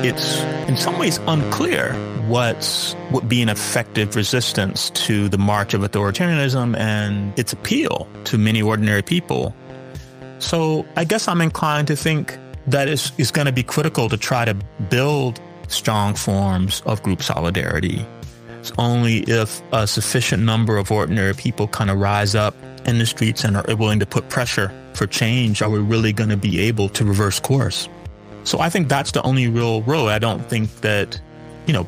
it's in some ways unclear what would be an effective resistance to the march of authoritarianism and its appeal to many ordinary people. So I guess I'm inclined to think that it's going to be critical to try to build strong forms of group solidarity. It's only if a sufficient number of ordinary people kind of rise up in the streets and are willing to put pressure for change are we really going to be able to reverse course. So I think that's the only real road. I don't think that,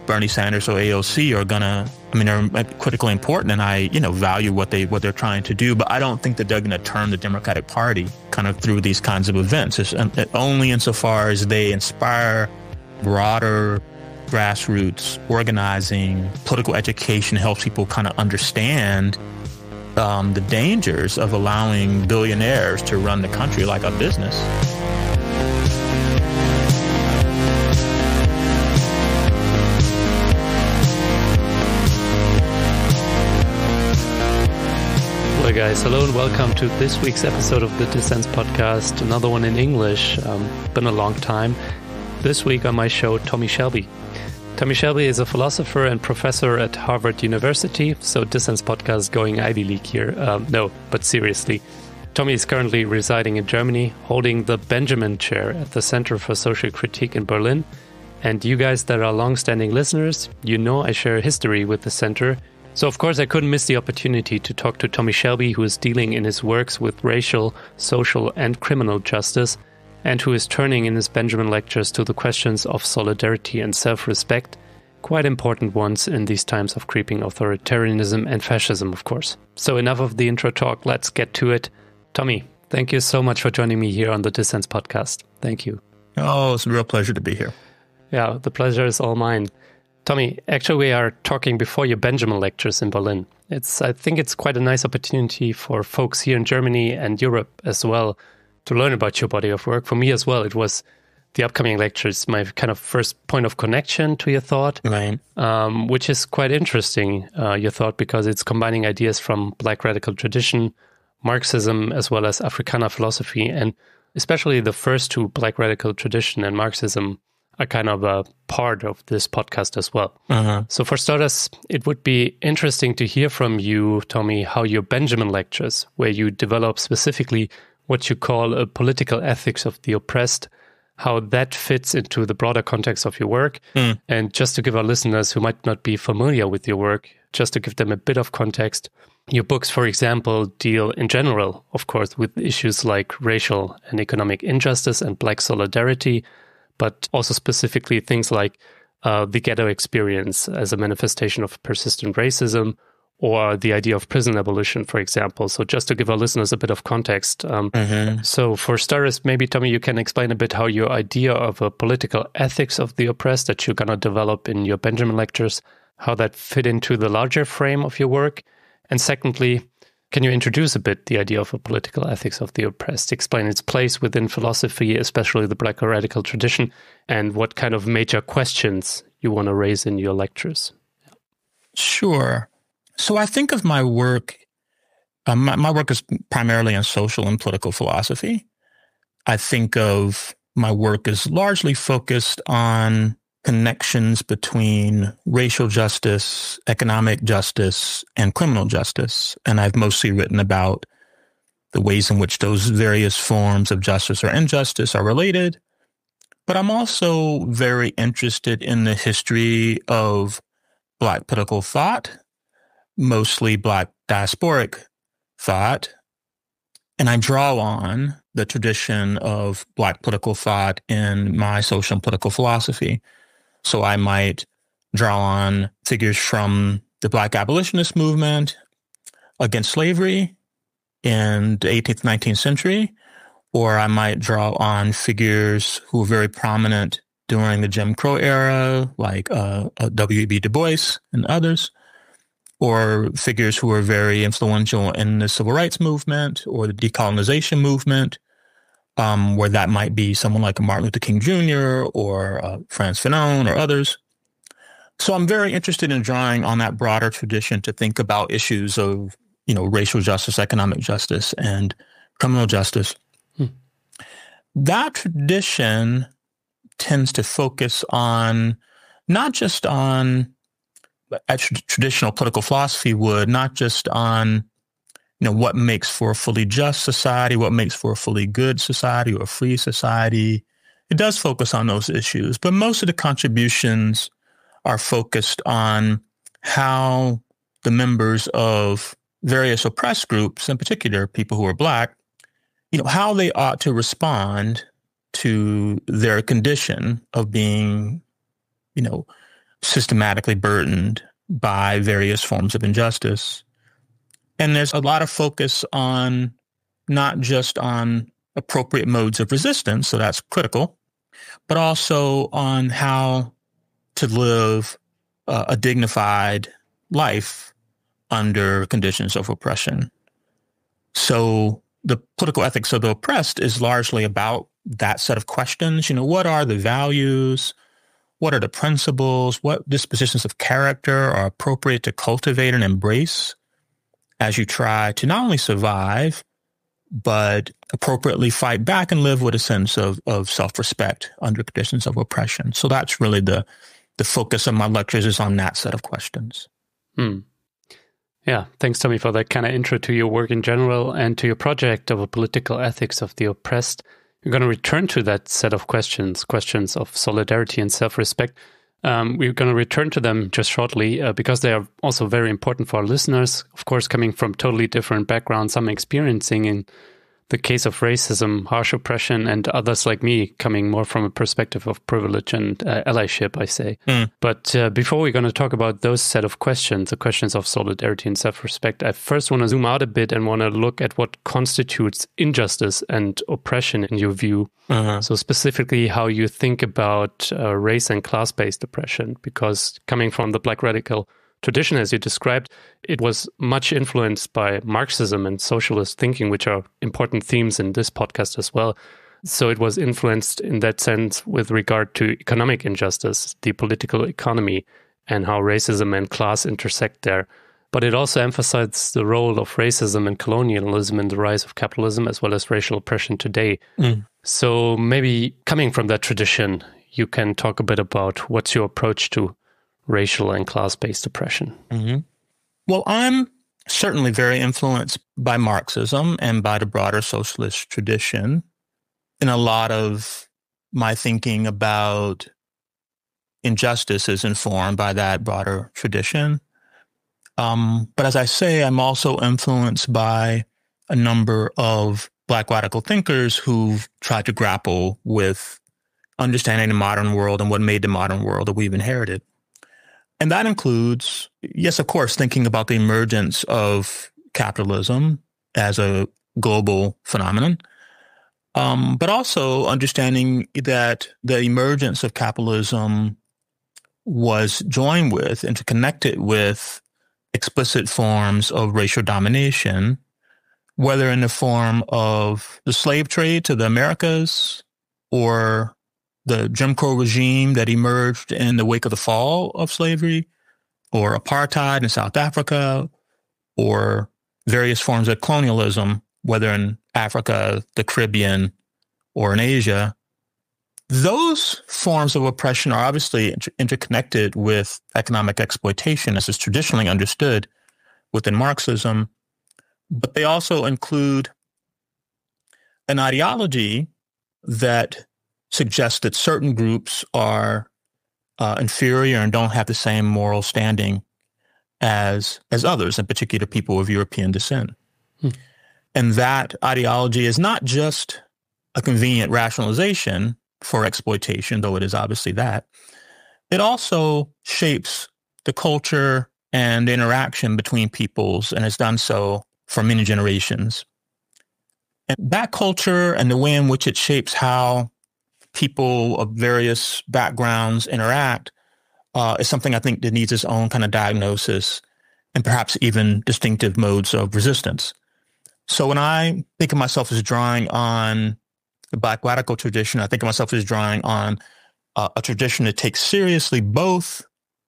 Bernie Sanders or AOC are gonna, they're critically important and I, value what they're trying to do, but I don't think that they're gonna turn the Democratic Party kind of through these kinds of events. It's only insofar as they inspire broader grassroots organizing, political education, helps people kind of understand the dangers of allowing billionaires to run the country like a business. Hello guys, hello and welcome to this week's episode of the Dissens Podcast, another one in English. Been a long time. This week on my show, Tommie Shelby. Tommie Shelby is a philosopher and professor at Harvard University, so Dissens Podcast going Ivy League here. No, but seriously. Tommie is currently residing in Germany, holding the Benjamin Chair at the Center for Social Critique in Berlin. And you guys that are long-standing listeners, you know I share a history with the center. So of course I couldn't miss the opportunity to talk to Tommie Shelby, who is dealing in his works with racial, social and criminal justice, and who is turning in his Benjamin lectures to the questions of solidarity and self-respect, quite important ones in these times of creeping authoritarianism and fascism, of course. So enough of the intro talk, let's get to it. Tommie, thank you so much for joining me here on the Dissens Podcast. Thank you. Oh, it's a real pleasure to be here. Yeah, the pleasure is all mine. Tommie, actually we are talking before your Benjamin lectures in Berlin. I think it's quite a nice opportunity for folks here in Germany and Europe as well to learn about your body of work. For me as well, it was the upcoming lectures, my kind of first point of connection to your thought, right. Which is quite interesting, your thought, because it's combining ideas from Black radical tradition, Marxism, as well as Afrikaner philosophy, and especially the first two, Black radical tradition and Marxism, are kind of a part of this podcast as well. Uh-huh. So for starters, it would be interesting to hear from you, Tommie, how your Benjamin lectures, where you develop specifically what you call a political ethics of the oppressed, how that fits into the broader context of your work. And just to give our listeners who might not be familiar with your work, just to give them a bit of context, your books, for example, deal in general, of course, with issues like racial and economic injustice and Black solidarity, but also specifically things like the ghetto experience as a manifestation of persistent racism, or the idea of prison abolition, for example. So just to give our listeners a bit of context. So for starters, maybe, Tommie, you can explain a bit how your idea of a political ethics of the oppressed that you're going to develop in your Benjamin lectures, how that fit into the larger frame of your work. And secondly, can you introduce a bit the idea of a political ethics of the oppressed, explain its place within philosophy, especially the Black radical tradition, and what kind of major questions you want to raise in your lectures? Sure. So I think of my work, my work is primarily in social and political philosophy. I think of my work as largely focused on connections between racial justice, economic justice, and criminal justice. And I've mostly written about the ways in which those various forms of justice or injustice are related. But I'm also very interested in the history of Black political thought, mostly Black diasporic thought. And I draw on the tradition of Black political thought in my social and political philosophy. So I might draw on figures from the Black abolitionist movement against slavery in the 18th, 19th century, or I might draw on figures who were very prominent during the Jim Crow era, like W.E.B. Du Bois and others, or figures who were very influential in the civil rights movement or the decolonization movement, where that might be someone like Martin Luther King Jr. or Frantz Fanon or others. So I'm very interested in drawing on that broader tradition to think about issues of, racial justice, economic justice, and criminal justice. That tradition tends to focus on not just on, as traditional political philosophy would, not just on, what makes for a fully just society, what makes for a fully good society or a free society. It does focus on those issues, but most of the contributions are focused on how the members of various oppressed groups, in particular people who are Black, how they ought to respond to their condition of being, systematically burdened by various forms of injustice. And there's a lot of focus on not just on appropriate modes of resistance, so that's critical, but also on how to live a dignified life under conditions of oppression. So the political ethics of the oppressed is largely about that set of questions. What are the values? What are the principles? What dispositions of character are appropriate to cultivate and embrace as you try to not only survive, but appropriately fight back and live with a sense of self-respect under conditions of oppression. So that's really the focus of my lectures, is on that set of questions. Yeah, thanks, Tommie, for that kind of intro to your work in general and to your project of a political ethics of the oppressed. We're going to return to that set of questions of solidarity and self-respect. We're going to return to them just shortly because they are also very important for our listeners, of course, coming from totally different backgrounds, some experiencing in the case of racism, harsh oppression, and others like me coming more from a perspective of privilege and allyship, I say. But before we're going to talk about those set of questions, the questions of solidarity and self-respect, I first want to zoom out a bit and want to look at what constitutes injustice and oppression in your view. So specifically how you think about race and class-based oppression, because coming from the Black radical tradition, as you described, it was much influenced by Marxism and socialist thinking, which are important themes in this podcast as well. So it was influenced in that sense with regard to economic injustice, the political economy, and how racism and class intersect there. But it also emphasized the role of racism and colonialism in the rise of capitalism, as well as racial oppression today. So maybe coming from that tradition, you can talk a bit about what's your approach to racial and class-based oppression. Well, I'm certainly very influenced by Marxism and by the broader socialist tradition. And a lot of my thinking about injustice is informed by that broader tradition. But as I say, I'm also influenced by a number of Black radical thinkers who've tried to grapple with understanding the modern world and what made the modern world that we've inherited. And that includes, yes, of course, thinking about the emergence of capitalism as a global phenomenon, but also understanding that the emergence of capitalism was joined with, interconnected with explicit forms of racial domination, whether in the form of the slave trade to the Americas or the Jim Crow regime that emerged in the wake of the fall of slavery, or apartheid in South Africa, or various forms of colonialism, whether in Africa, the Caribbean, or in Asia. Those forms of oppression are obviously interconnected with economic exploitation, as is traditionally understood within Marxism, but they also include an ideology that suggests that certain groups are inferior and don't have the same moral standing as others, in particular people of European descent. And that ideology is not just a convenient rationalization for exploitation, though it is obviously that. It also shapes the culture and the interaction between peoples, and has done so for many generations. And that culture and the way in which it shapes how people of various backgrounds interact is something I think that needs its own kind of diagnosis and perhaps even distinctive modes of resistance. So when I think of myself as drawing on the Black radical tradition, I think of myself as drawing on a tradition that takes seriously both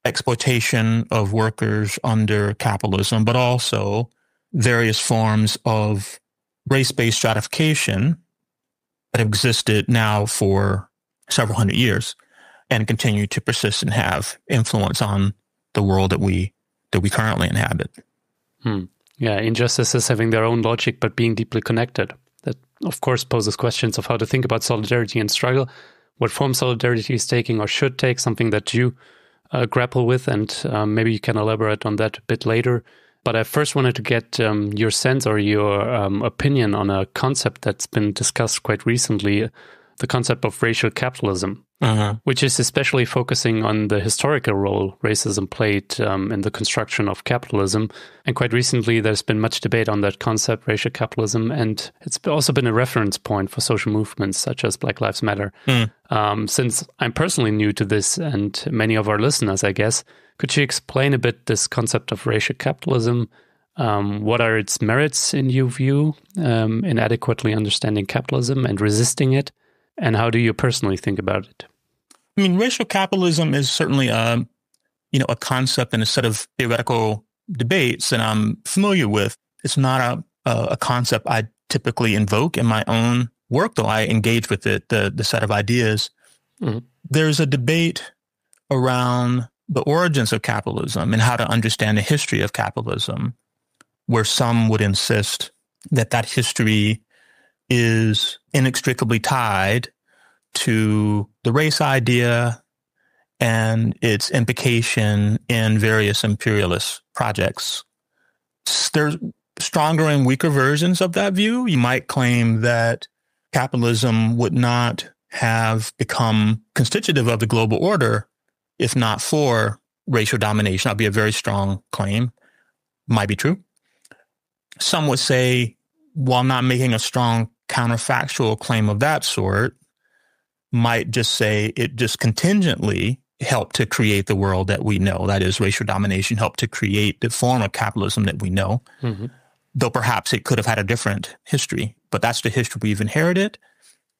exploitation of workers under capitalism, but also various forms of race-based stratification that have existed now for several hundred years and continue to persist and have influence on the world that we currently inhabit. Yeah, injustices having their own logic, but being deeply connected. That, of course, poses questions of how to think about solidarity and struggle, what form solidarity is taking or should take, something that you grapple with, and maybe you can elaborate on that a bit later. But I first wanted to get your sense or your opinion on a concept that's been discussed quite recently, the concept of racial capitalism, which is especially focusing on the historical role racism played in the construction of capitalism. And quite recently, there's been much debate on that concept, racial capitalism, and it's also been a reference point for social movements such as Black Lives Matter. Since I'm personally new to this, and many of our listeners, I guess, could you explain a bit this concept of racial capitalism? What are its merits in your view in adequately understanding capitalism and resisting it? And how do you personally think about it? I mean, racial capitalism is certainly a concept and a set of theoretical debates that I'm familiar with. It's not a concept I typically invoke in my own work, though I engage with it, the set of ideas. There's a debate around the origins of capitalism and how to understand the history of capitalism, where some would insist that history is inextricably tied to the race idea and its implication in various imperialist projects. There's stronger and weaker versions of that view. You might claim that capitalism would not have become constitutive of the global order if not for racial domination. That'd be a very strong claim. Might be true. Some would say, while not making a strong counterfactual claim of that sort, might just say it just contingently helped to create the world that we know. That is, racial domination helped to create the form of capitalism that we know, though perhaps it could have had a different history. But that's the history we've inherited,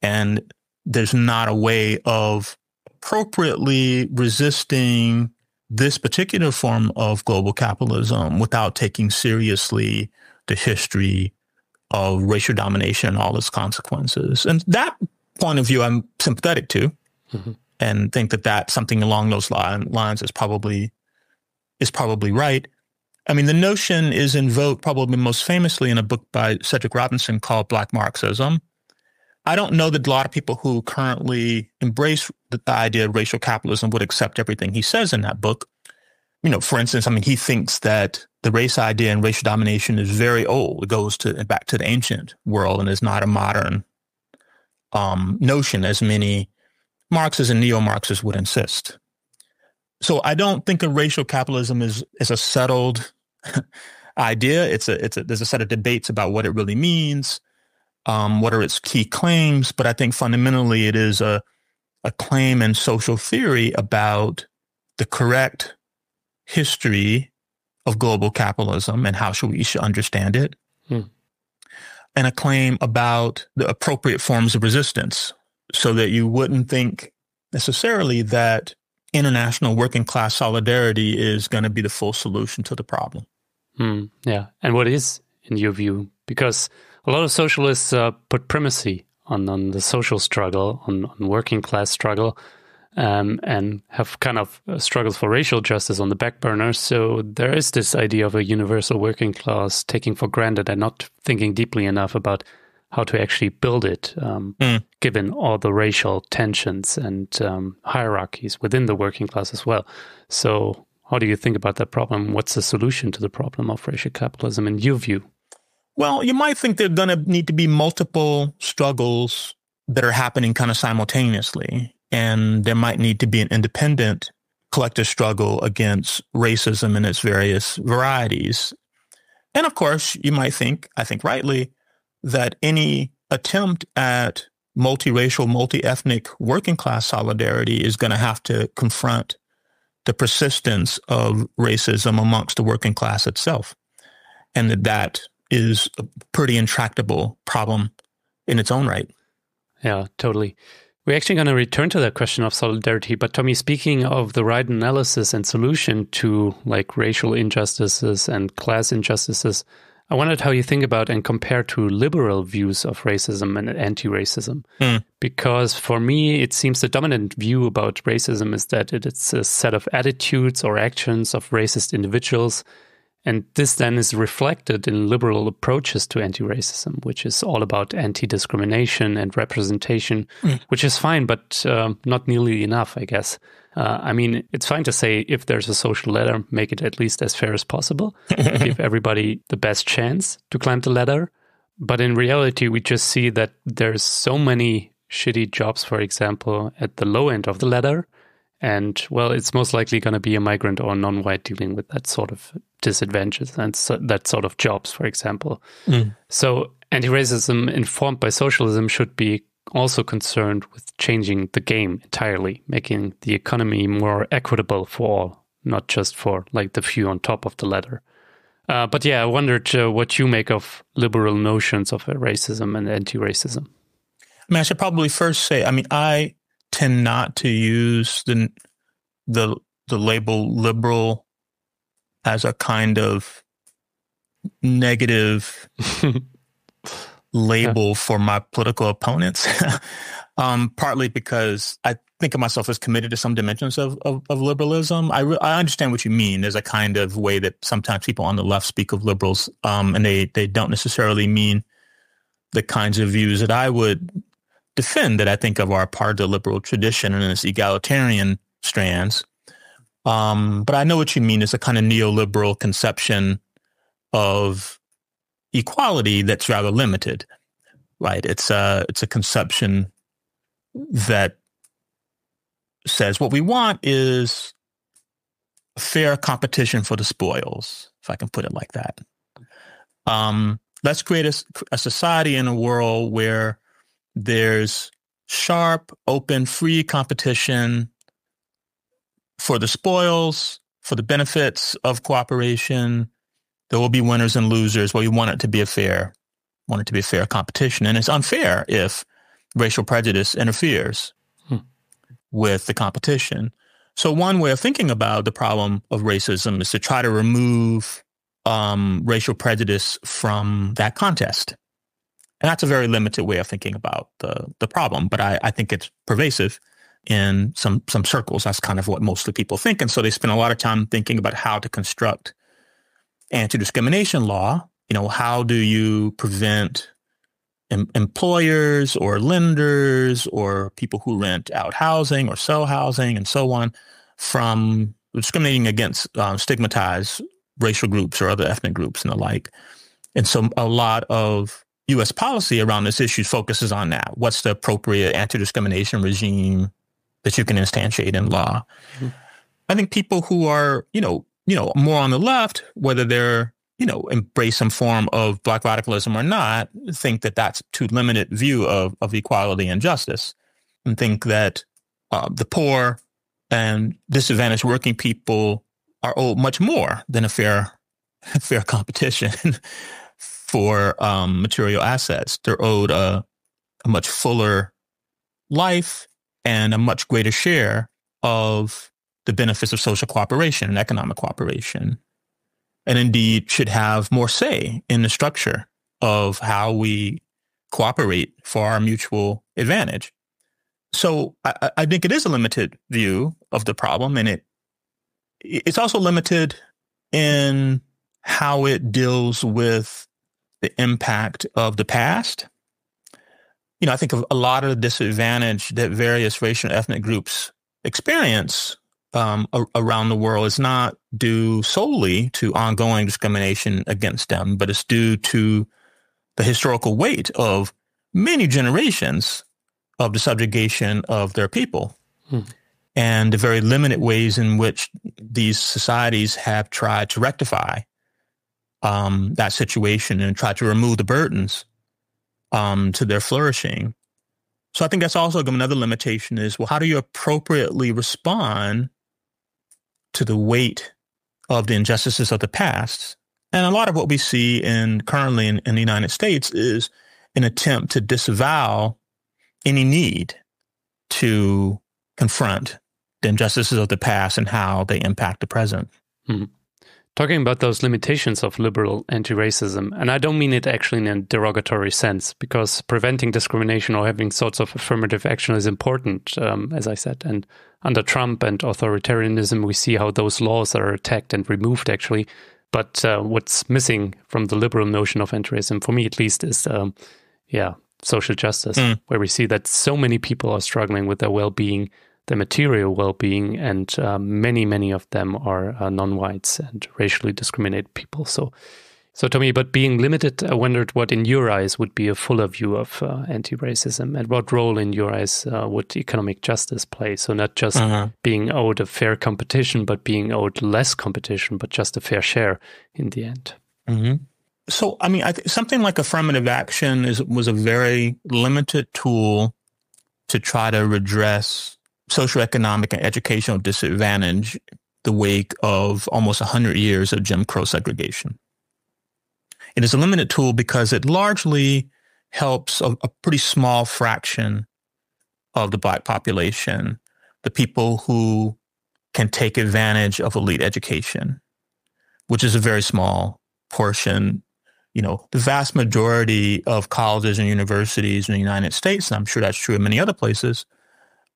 and there's not a way of appropriately resisting this particular form of global capitalism without taking seriously the history of racial domination and all its consequences. And that point of view I'm sympathetic to, and think that something along those lines is probably right. I mean, the notion is invoked probably most famously in a book by Cedric Robinson called Black Marxism. I don't know that a lot of people who currently embrace the idea of racial capitalism would accept everything he says in that book. You know, for instance, I mean, he thinks that the race idea and racial domination is very old. It goes back to the ancient world and is not a modern notion, as many Marxists and neo-Marxists would insist. So I don't think of racial capitalism is a settled idea. There's a set of debates about what it really means. What are its key claims? But I think fundamentally it is a claim in social theory about the correct history of global capitalism and how we should understand it, and a claim about the appropriate forms of resistance, so that you wouldn't think necessarily that international working class solidarity is going to be the full solution to the problem. Yeah. And what is, in your view? Because a lot of socialists put primacy on the social struggle, on working class struggle, and have kind of struggles for racial justice on the back burner. So there is this idea of a universal working class taking for granted and not thinking deeply enough about how to actually build it, given all the racial tensions and hierarchies within the working class as well. So how do you think about that problem? What's the solution to the problem of racial capitalism in your view? Well, you might think there are going to need to be multiple struggles that are happening kind of simultaneously, and there might need to be an independent collective struggle against racism in its various varieties. And of course, you might think, I think rightly, that any attempt at multiracial, multi-ethnic working class solidarity is going to have to confront the persistence of racism amongst the working class itself, and that is a pretty intractable problem in its own right. Yeah, totally. We're actually going to return to that question of solidarity. But Tommie, speaking of the right analysis and solution to like racial injustices and class injustices, I wondered how you think about and compare to liberal views of racism and anti-racism. Because for me, it seems the dominant view about racism is that it's a set of attitudes or actions of racist individuals. And this then is reflected in liberal approaches to anti-racism, which is all about anti-discrimination and representation, which is fine, but not nearly enough, I guess. I mean, it's fine to say if there's a social ladder, make it at least as fair as possible, give everybody the best chance to climb the ladder. But in reality, we just see that there's so many shitty jobs, for example, at the low end of the ladder. And, well, it's most likely going to be a migrant or a non-white dealing with that sort of disadvantages and that sort of jobs, for example. So anti-racism informed by socialism should be also concerned with changing the game entirely, making the economy more equitable for all, not just for like the few on top of the ladder. But yeah, I wondered what you make of liberal notions of racism and anti-racism. I mean, I should probably first say, I mean, I tend not to use the label liberal as a kind of negative label for my political opponents, partly because I think of myself as committed to some dimensions of liberalism. I understand what you mean. There's a kind of way that sometimes people on the left speak of liberals, and they don't necessarily mean the kinds of views that I would defend, that I think of are part of the liberal tradition and its egalitarian strands. But I know what you mean. It's a kind of neoliberal conception of equality that's rather limited, right? It's a conception that says what we want is fair competition for the spoils, if I can put it like that. Let's create a society in a world where there's sharp, open, free competition for the spoils, for the benefits of cooperation. There will be winners and losers. Well, you want it to be a fair competition. And it's unfair if racial prejudice interferes with the competition. So one way of thinking about the problem of racism is to try to remove racial prejudice from that contest. And that's a very limited way of thinking about the problem. But I think it's pervasive in some circles. That's kind of what most of the people think. And so they spend a lot of time thinking about how to construct anti-discrimination law. You know, how do you prevent employers or lenders or people who rent out housing or sell housing and so on from discriminating against stigmatized racial groups or other ethnic groups and the like. And so a lot of U.S. policy around this issue focuses on that. What's the appropriate anti-discrimination regime that you can instantiate in law? I think people who are, more on the left, whether they're, embrace some form of Black radicalism or not, think that that's too limited view of equality and justice, and think that the poor and disadvantaged working people are owed much more than a fair competition for material assets. They're owed a much fuller life and a much greater share of the benefits of social cooperation and economic cooperation, and indeed should have more say in the structure of how we cooperate for our mutual advantage. So I think it is a limited view of the problem, and it's also limited in how it deals with the impact of the past. I think of a lot of the disadvantage that various racial and ethnic groups experience around the world is not due solely to ongoing discrimination against them, but it's due to the historical weight of many generations of the subjugation of their people and the very limited ways in which these societies have tried to rectify that situation and try to remove the burdens to their flourishing. So I think that's also another limitation is, well, how do you appropriately respond to the weight of the injustices of the past? And a lot of what we see currently in the United States is an attempt to disavow any need to confront the injustices of the past and how they impact the present. Talking about those limitations of liberal anti-racism, and I don't mean it actually in a derogatory sense, because preventing discrimination or having sorts of affirmative action is important, as I said. And under Trump and authoritarianism, we see how those laws are attacked and removed, actually. But what's missing from the liberal notion of anti-racism, for me at least, is, social justice, where we see that so many people are struggling with their well-being, their material well-being, and many of them are non-whites and racially discriminated people. So Tommie, but being limited, I wondered what in your eyes would be a fuller view of anti-racism, and what role in your eyes would economic justice play? So not just being owed a fair competition, but being owed less competition, but just a fair share in the end. So, I mean, something like affirmative action was a very limited tool to try to redress socioeconomic and educational disadvantage the wake of almost 100 years of Jim Crow segregation. It is a limited tool because it largely helps a pretty small fraction of the Black population, the people who can take advantage of elite education, which is a very small portion. You know, the vast majority of colleges and universities in the United States, and I'm sure that's true in many other places,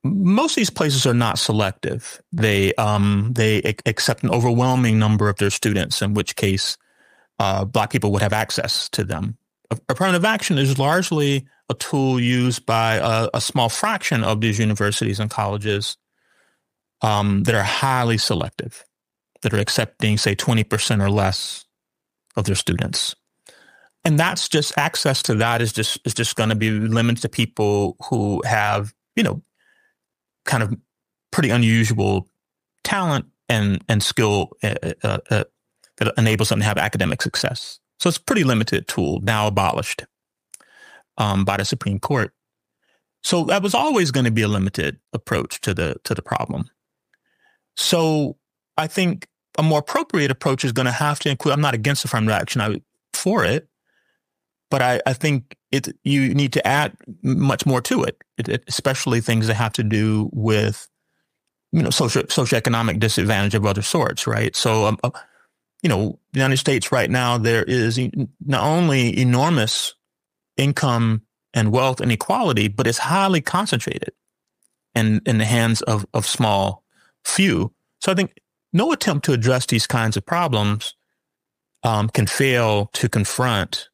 most of these places are not selective. They accept an overwhelming number of their students, in which case Black people would have access to them. Affirmative action is largely a tool used by a small fraction of these universities and colleges that are highly selective, that are accepting, say, 20% or less of their students. And that's just, access to that is just going to be limited to people who have, you know, kind of pretty unusual talent and skill that enables them to have academic success. So it's a pretty limited tool, now abolished by the Supreme Court. So that was always going to be a limited approach to the problem. So I think a more appropriate approach is going to have to include, I'm not against affirmative action, I'm for it, but I think you need to add much more to it, especially things that have to do with, you know, socioeconomic disadvantage of other sorts, right? So, you know, the United States right now, there is not only enormous income and wealth inequality, but it's highly concentrated in the hands of small few. So I think no attempt to address these kinds of problems can fail to confront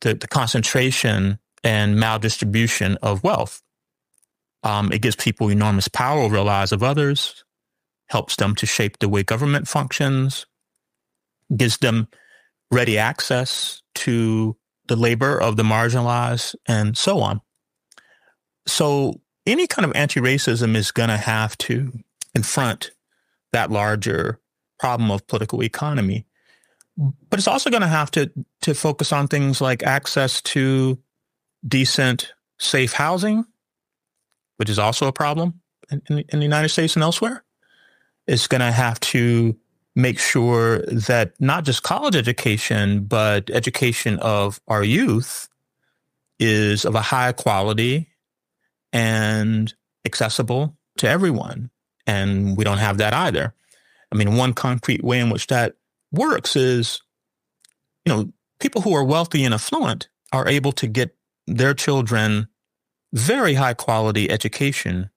the concentration and maldistribution of wealth. It gives people enormous power over the lives of others, helps them to shape the way government functions, gives them ready access to the labor of the marginalized, and so on. So any kind of anti-racism is going to have to confront that larger problem of political economy. But it's also going to have to focus on things like access to decent, safe housing, which is also a problem in the United States and elsewhere. It's going to have to make sure that not just college education, but education of our youth is of a high quality and accessible to everyone. And we don't have that either. I mean, one concrete way in which that works is, you know, people who are wealthy and affluent are able to get their children very high quality education,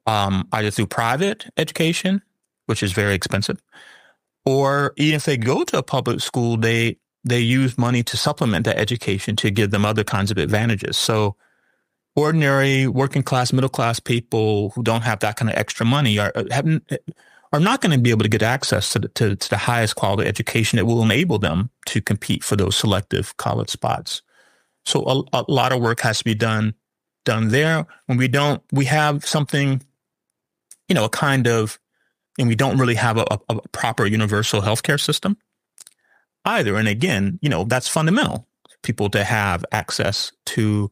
either through private education, which is very expensive, or even if they go to a public school, they use money to supplement that education to give them other kinds of advantages. So ordinary working class, middle class people who don't have that kind of extra money are not going to be able to get access to the highest quality education that will enable them to compete for those selective college spots. So a lot of work has to be done there. When we have something, you know, and we don't really have a proper universal healthcare system either. And again, you know, that's fundamental. People to have access to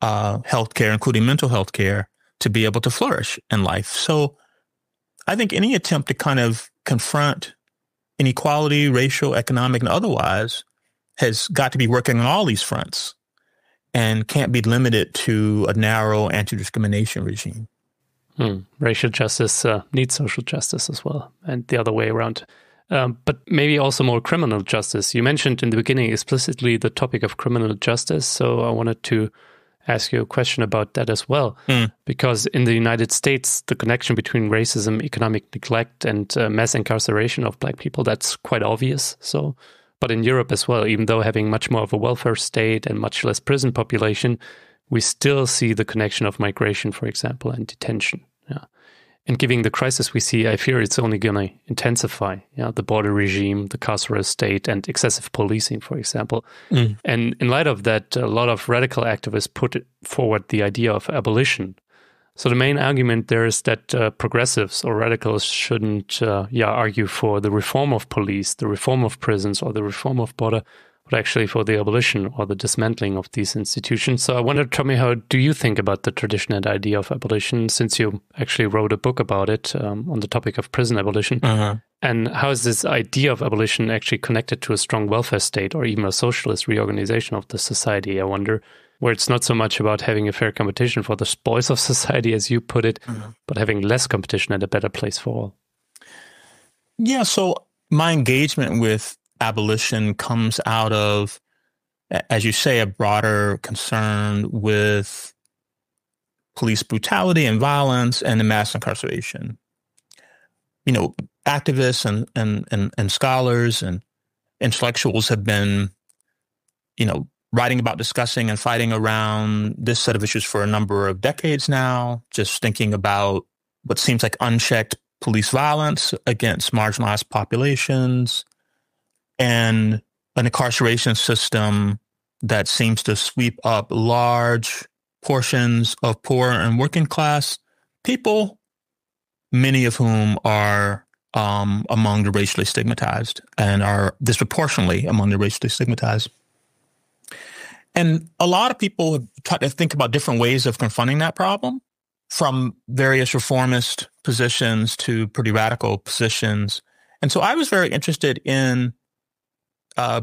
healthcare, including mental health care, to be able to flourish in life. So I think any attempt to kind of confront inequality, racial, economic, and otherwise, has got to be working on all these fronts and can't be limited to a narrow anti-discrimination regime. Racial justice needs social justice as well, and the other way around. but maybe also more criminal justice. You mentioned in the beginning explicitly the topic of criminal justice, so I wanted to ask you a question about that as well. Because in the United States, the connection between racism, economic neglect, and mass incarceration of Black people, that's quite obvious. So, but in Europe as well, even though having much more of a welfare state and much less prison population, we still see the connection of migration, for example, and detention. Yeah. And given the crisis we see, I fear it's only going to intensify. The border regime, the carceral state, and excessive policing, for example. And in light of that, a lot of radical activists put forward the idea of abolition. So the main argument there is that progressives or radicals shouldn't argue for the reform of police, the reform of prisons, or the reform of border, but actually for the abolition or the dismantling of these institutions. So I wondered, Tommie, how do you think about the tradition and idea of abolition, since you actually wrote a book about it on the topic of prison abolition? And how is this idea of abolition actually connected to a strong welfare state or even a socialist reorganization of the society, I wonder, where it's not so much about having a fair competition for the spoils of society, as you put it, but having less competition and a better place for all? Yeah, so my engagement with abolition comes out of, as you say, a broader concern with police brutality and violence and the mass incarceration. Activists and scholars and intellectuals have been, writing about, discussing, and fighting around this set of issues for a number of decades now, just thinking about what seems like unchecked police violence against marginalized populations, and an incarceration system that seems to sweep up large portions of poor and working class people, many of whom are among the racially stigmatized and are disproportionately among the racially stigmatized. And a lot of people have tried to think about different ways of confronting that problem, from various reformist positions to pretty radical positions. And so I was very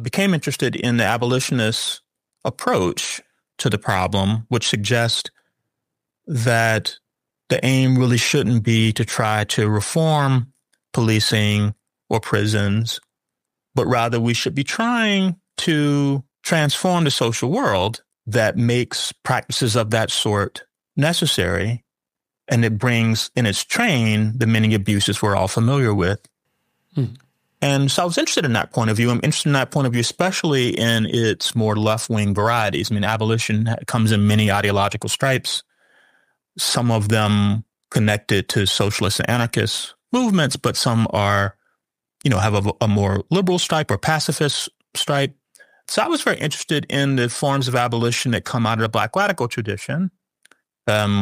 became interested in the abolitionist approach to the problem, which suggests that the aim really shouldn't be to try to reform policing or prisons, but rather we should be trying to transform the social world that makes practices of that sort necessary, and it brings in its train the many abuses we're all familiar with. And so I was interested in that point of view. I'm interested in that point of view, especially in its more left-wing varieties. I mean, abolition comes in many ideological stripes, some of them connected to socialist and anarchist movements, but some are, have a more liberal stripe or pacifist stripe. So I was very interested in the forms of abolition that come out of the Black radical tradition,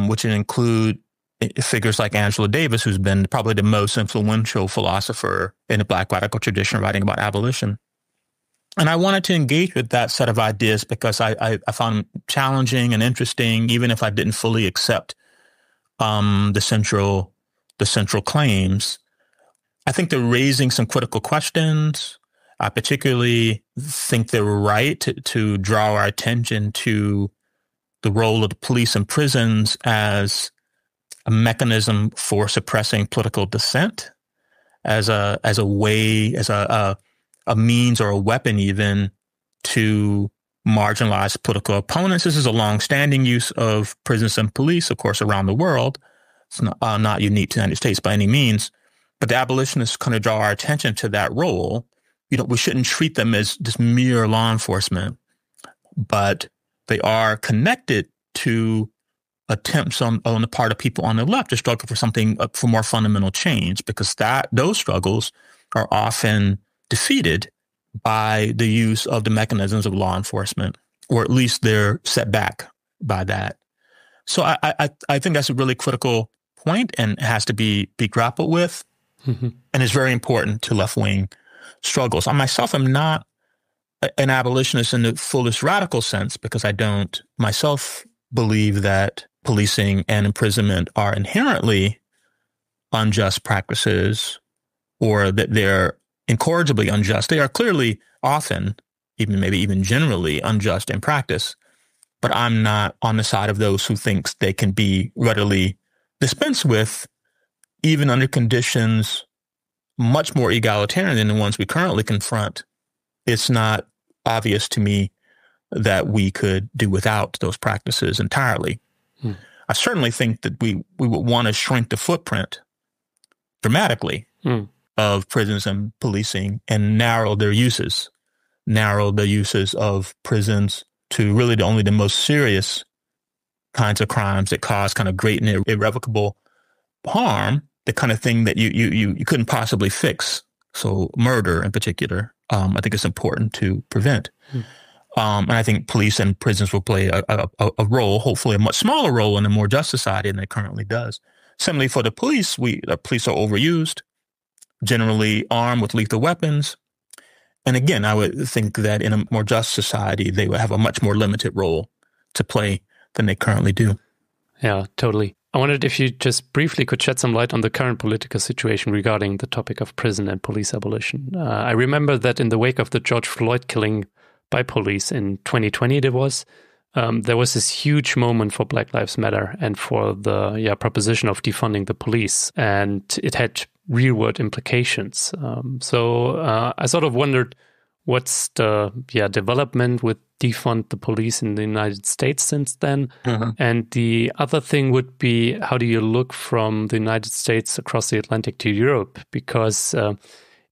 which include figures like Angela Davis, who's been probably the most influential philosopher in the Black radical tradition writing about abolition. And I wanted to engage with that set of ideas because I found them challenging and interesting, even if I didn't fully accept the central claims. I think they're raising some critical questions. I particularly think they're right to draw our attention to the role of the police and prisons as a mechanism for suppressing political dissent, as a means or a weapon even to marginalize political opponents. This is a long-standing use of prisons and police, of course, around the world. It's not unique to the United States by any means, but the abolitionists kind of draw our attention to that role. We shouldn't treat them as just mere law enforcement, but they are connected to attempts on the part of people on the left to struggle for more fundamental change, because those struggles are often defeated by the use of the mechanisms of law enforcement, or at least they're set back by that. So I think that's a really critical point and has to be grappled with, and is very important to left-wing struggles. I myself am not an abolitionist in the fullest radical sense, because I don't myself believe that policing and imprisonment are inherently unjust practices, or that they're incorrigibly unjust. They are clearly often, maybe even generally, unjust in practice. But I'm not on the side of those who thinks they can be readily dispensed with, even under conditions much more egalitarian than the ones we currently confront, it's not obvious to me that we could do without those practices entirely. I certainly think that we would want to shrink the footprint dramatically of prisons and policing and narrow the uses of prisons to really only the most serious kinds of crimes that cause kind of great and irrevocable harm, the kind of thing that you couldn't possibly fix. So murder in particular, I think it's important to prevent. And I think police and prisons will play a role, hopefully a much smaller role in a more just society than it currently does. Similarly for the police, the police are overused, generally armed with lethal weapons. And again, I would think that in a more just society, they would have a much more limited role to play than they currently do. Yeah, totally. I wondered if you just briefly could shed some light on the current political situation regarding the topic of prison and police abolition. I remember that in the wake of the George Floyd killing by police in 2020, there was this huge moment for Black Lives Matter and for the proposition of defunding the police, and it had real-world implications. So I sort of wondered, what's the development with defund the police in the United States since then? And the other thing would be, how do you look from the United States across the Atlantic to Europe? Because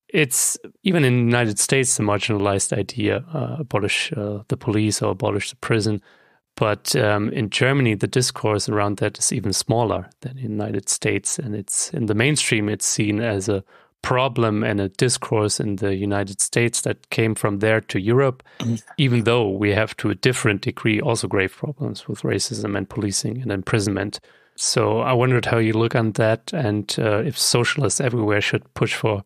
it's, even in the United States, a marginalized idea, abolish the police or abolish the prison. But in Germany, the discourse around that is even smaller than in the United States. And it's in the mainstream, it's seen as a problem and a discourse in the United States that came from there to Europe, even though we have to a different degree also grave problems with racism and policing and imprisonment. So I wondered how you look on that, and if socialists everywhere should push for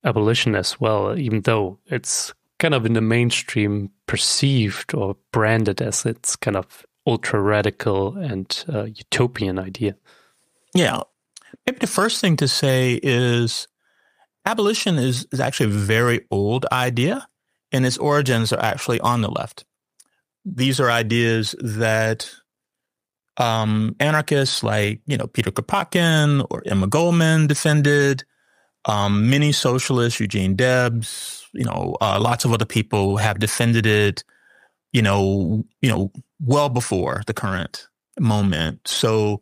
abolition as well, even though it's kind of in the mainstream perceived or branded as it's kind of ultra radical and utopian idea. Yeah. Maybe the first thing to say is abolition is actually a very old idea, and its origins are actually on the left. These are ideas that anarchists like, Peter Kropotkin or Emma Goldman defended, many socialists, Eugene Debs, lots of other people have defended it, well before the current moment. So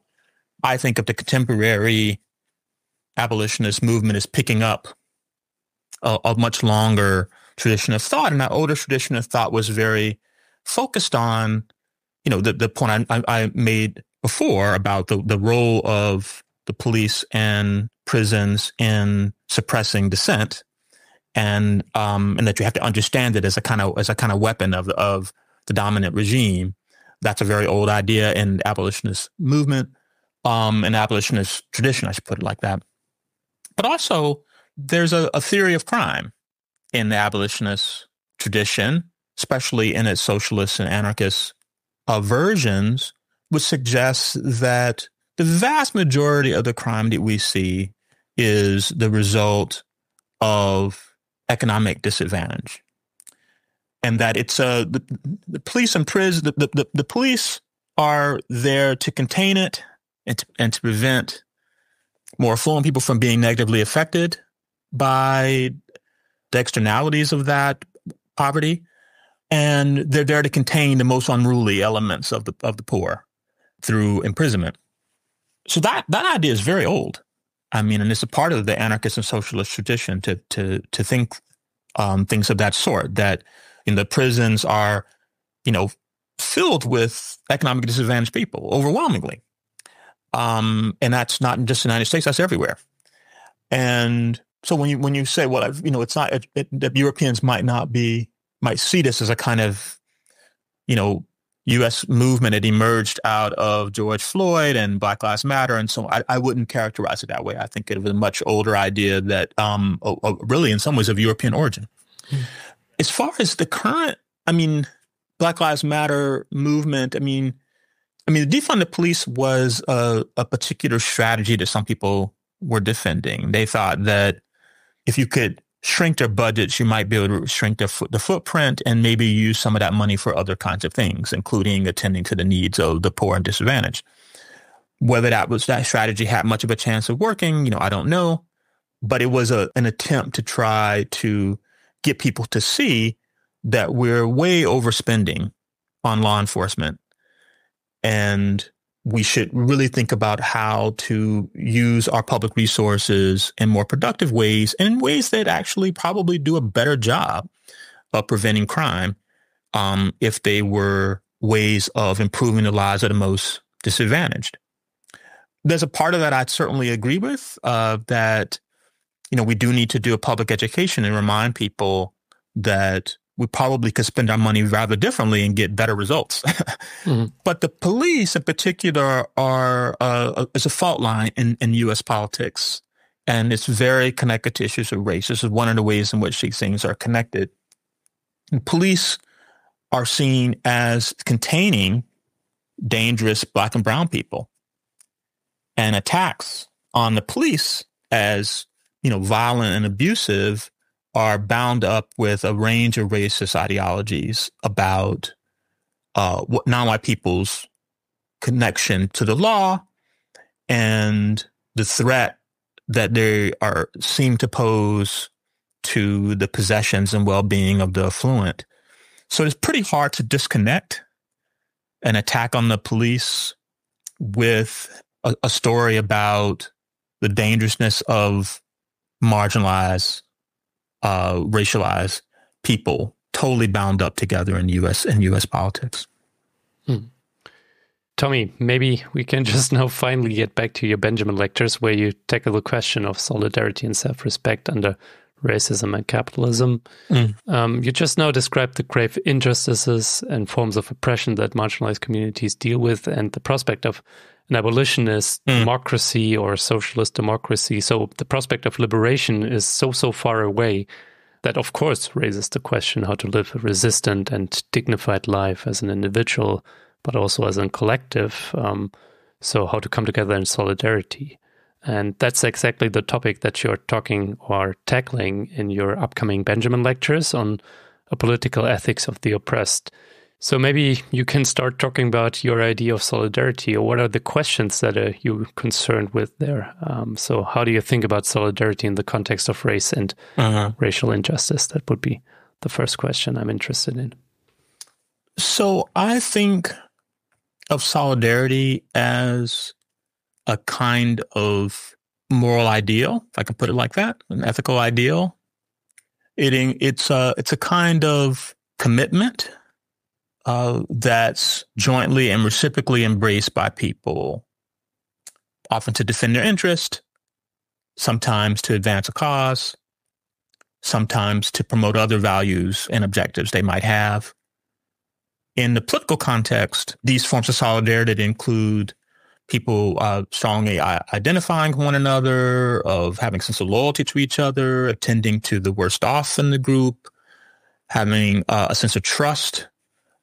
I think of the contemporary abolitionist movement is picking up a much longer tradition of thought. And that older tradition of thought was very focused on, the point I made before about the role of the police and prisons in suppressing dissent, and that you have to understand it as a kind of weapon of the dominant regime. That's a very old idea in the abolitionist movement, and abolitionist tradition, I should put it like that. But also, there's a theory of crime in the abolitionist tradition, especially in its socialist and anarchist versions, which suggests that the vast majority of the crime that we see is the result of economic disadvantage, and that it's the police and prison. The police are there to contain it and to prevent more affluent people from being negatively affected by the externalities of that poverty. And they're there to contain the most unruly elements of the poor through imprisonment. So that idea is very old. I mean, and it's a part of the anarchist and socialist tradition to think things of that sort, that the prisons are, filled with economically disadvantaged people overwhelmingly. And that's not just the United States, that's everywhere. And so when you say, well, it's not that Europeans might see this as a kind of, U.S. movement that emerged out of George Floyd and Black Lives Matter. And so I wouldn't characterize it that way. I think it was a much older idea that really in some ways of European origin. As far as the current, Black Lives Matter movement, the defund the police was a particular strategy that some people were defending. They thought that if you could shrink their budgets, you might be able to shrink the footprint and maybe use some of that money for other kinds of things, including attending to the needs of the poor and disadvantaged. Whether that strategy had much of a chance of working, I don't know. but it was an attempt to try to get people to see that we're way overspending on law enforcement. And we should really think about how to use our public resources in more productive ways, and in ways that actually probably do a better job of preventing crime if they were ways of improving the lives of the most disadvantaged. There's a part of that I certainly agree with, that, we do need to do a public education and remind people that we probably could spend our money rather differently and get better results. Mm-hmm. But the police in particular is a fault line in U.S. politics. And it's very connected to issues of race. This is one of the ways in which these things are connected. And police are seen as containing dangerous Black and brown people. And attacks on the police as, violent and abusive are bound up with a range of racist ideologies about non-white people's connection to the law and the threat that they seem to pose to the possessions and well-being of the affluent. So it's pretty hard to disconnect an attack on the police with a story about the dangerousness of marginalized, racialized people totally bound up together in U.S. politics. Tommie, maybe we can just now finally get back to your Benjamin lectures, where you tackle the question of solidarity and self-respect under racism and capitalism. You just now described the grave injustices and forms of oppression that marginalized communities deal with, and the prospect of an abolitionist democracy or socialist democracy. So the prospect of liberation is so far away that, of course, raises the question how to live a resistant and dignified life as an individual, but also as a collective. So how to come together in solidarity. And that's exactly the topic that you're talking or tackling in your upcoming Benjamin lectures on a political ethics of the oppressed. So maybe you can start talking about your idea of solidarity, or what are the questions that you're concerned with there? So how do you think about solidarity in the context of race and racial injustice? That would be the first question I'm interested in. So I think of solidarity as a kind of moral ideal, if I can put it like that, an ethical ideal. It's a kind of commitment that's jointly and reciprocally embraced by people, often to defend their interest, sometimes to advance a cause, sometimes to promote other values and objectives they might have. In the political context, these forms of solidarity include people strongly identifying one another, of having a sense of loyalty to each other, attending to the worst off in the group, having a sense of trust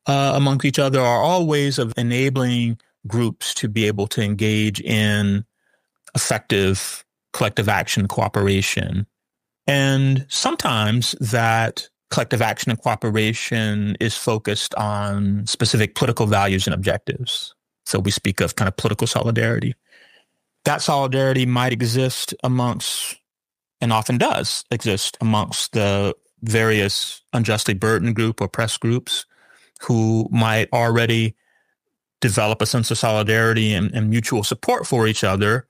amongst each other, are all ways of enabling groups to be able to engage in effective collective action, cooperation. And sometimes that collective action and cooperation is focused on specific political values and objectives. So we speak of kind of political solidarity. That solidarity might exist amongst, and often does exist amongst, the various unjustly burdened group or oppressed groups who might already develop a sense of solidarity and mutual support for each other,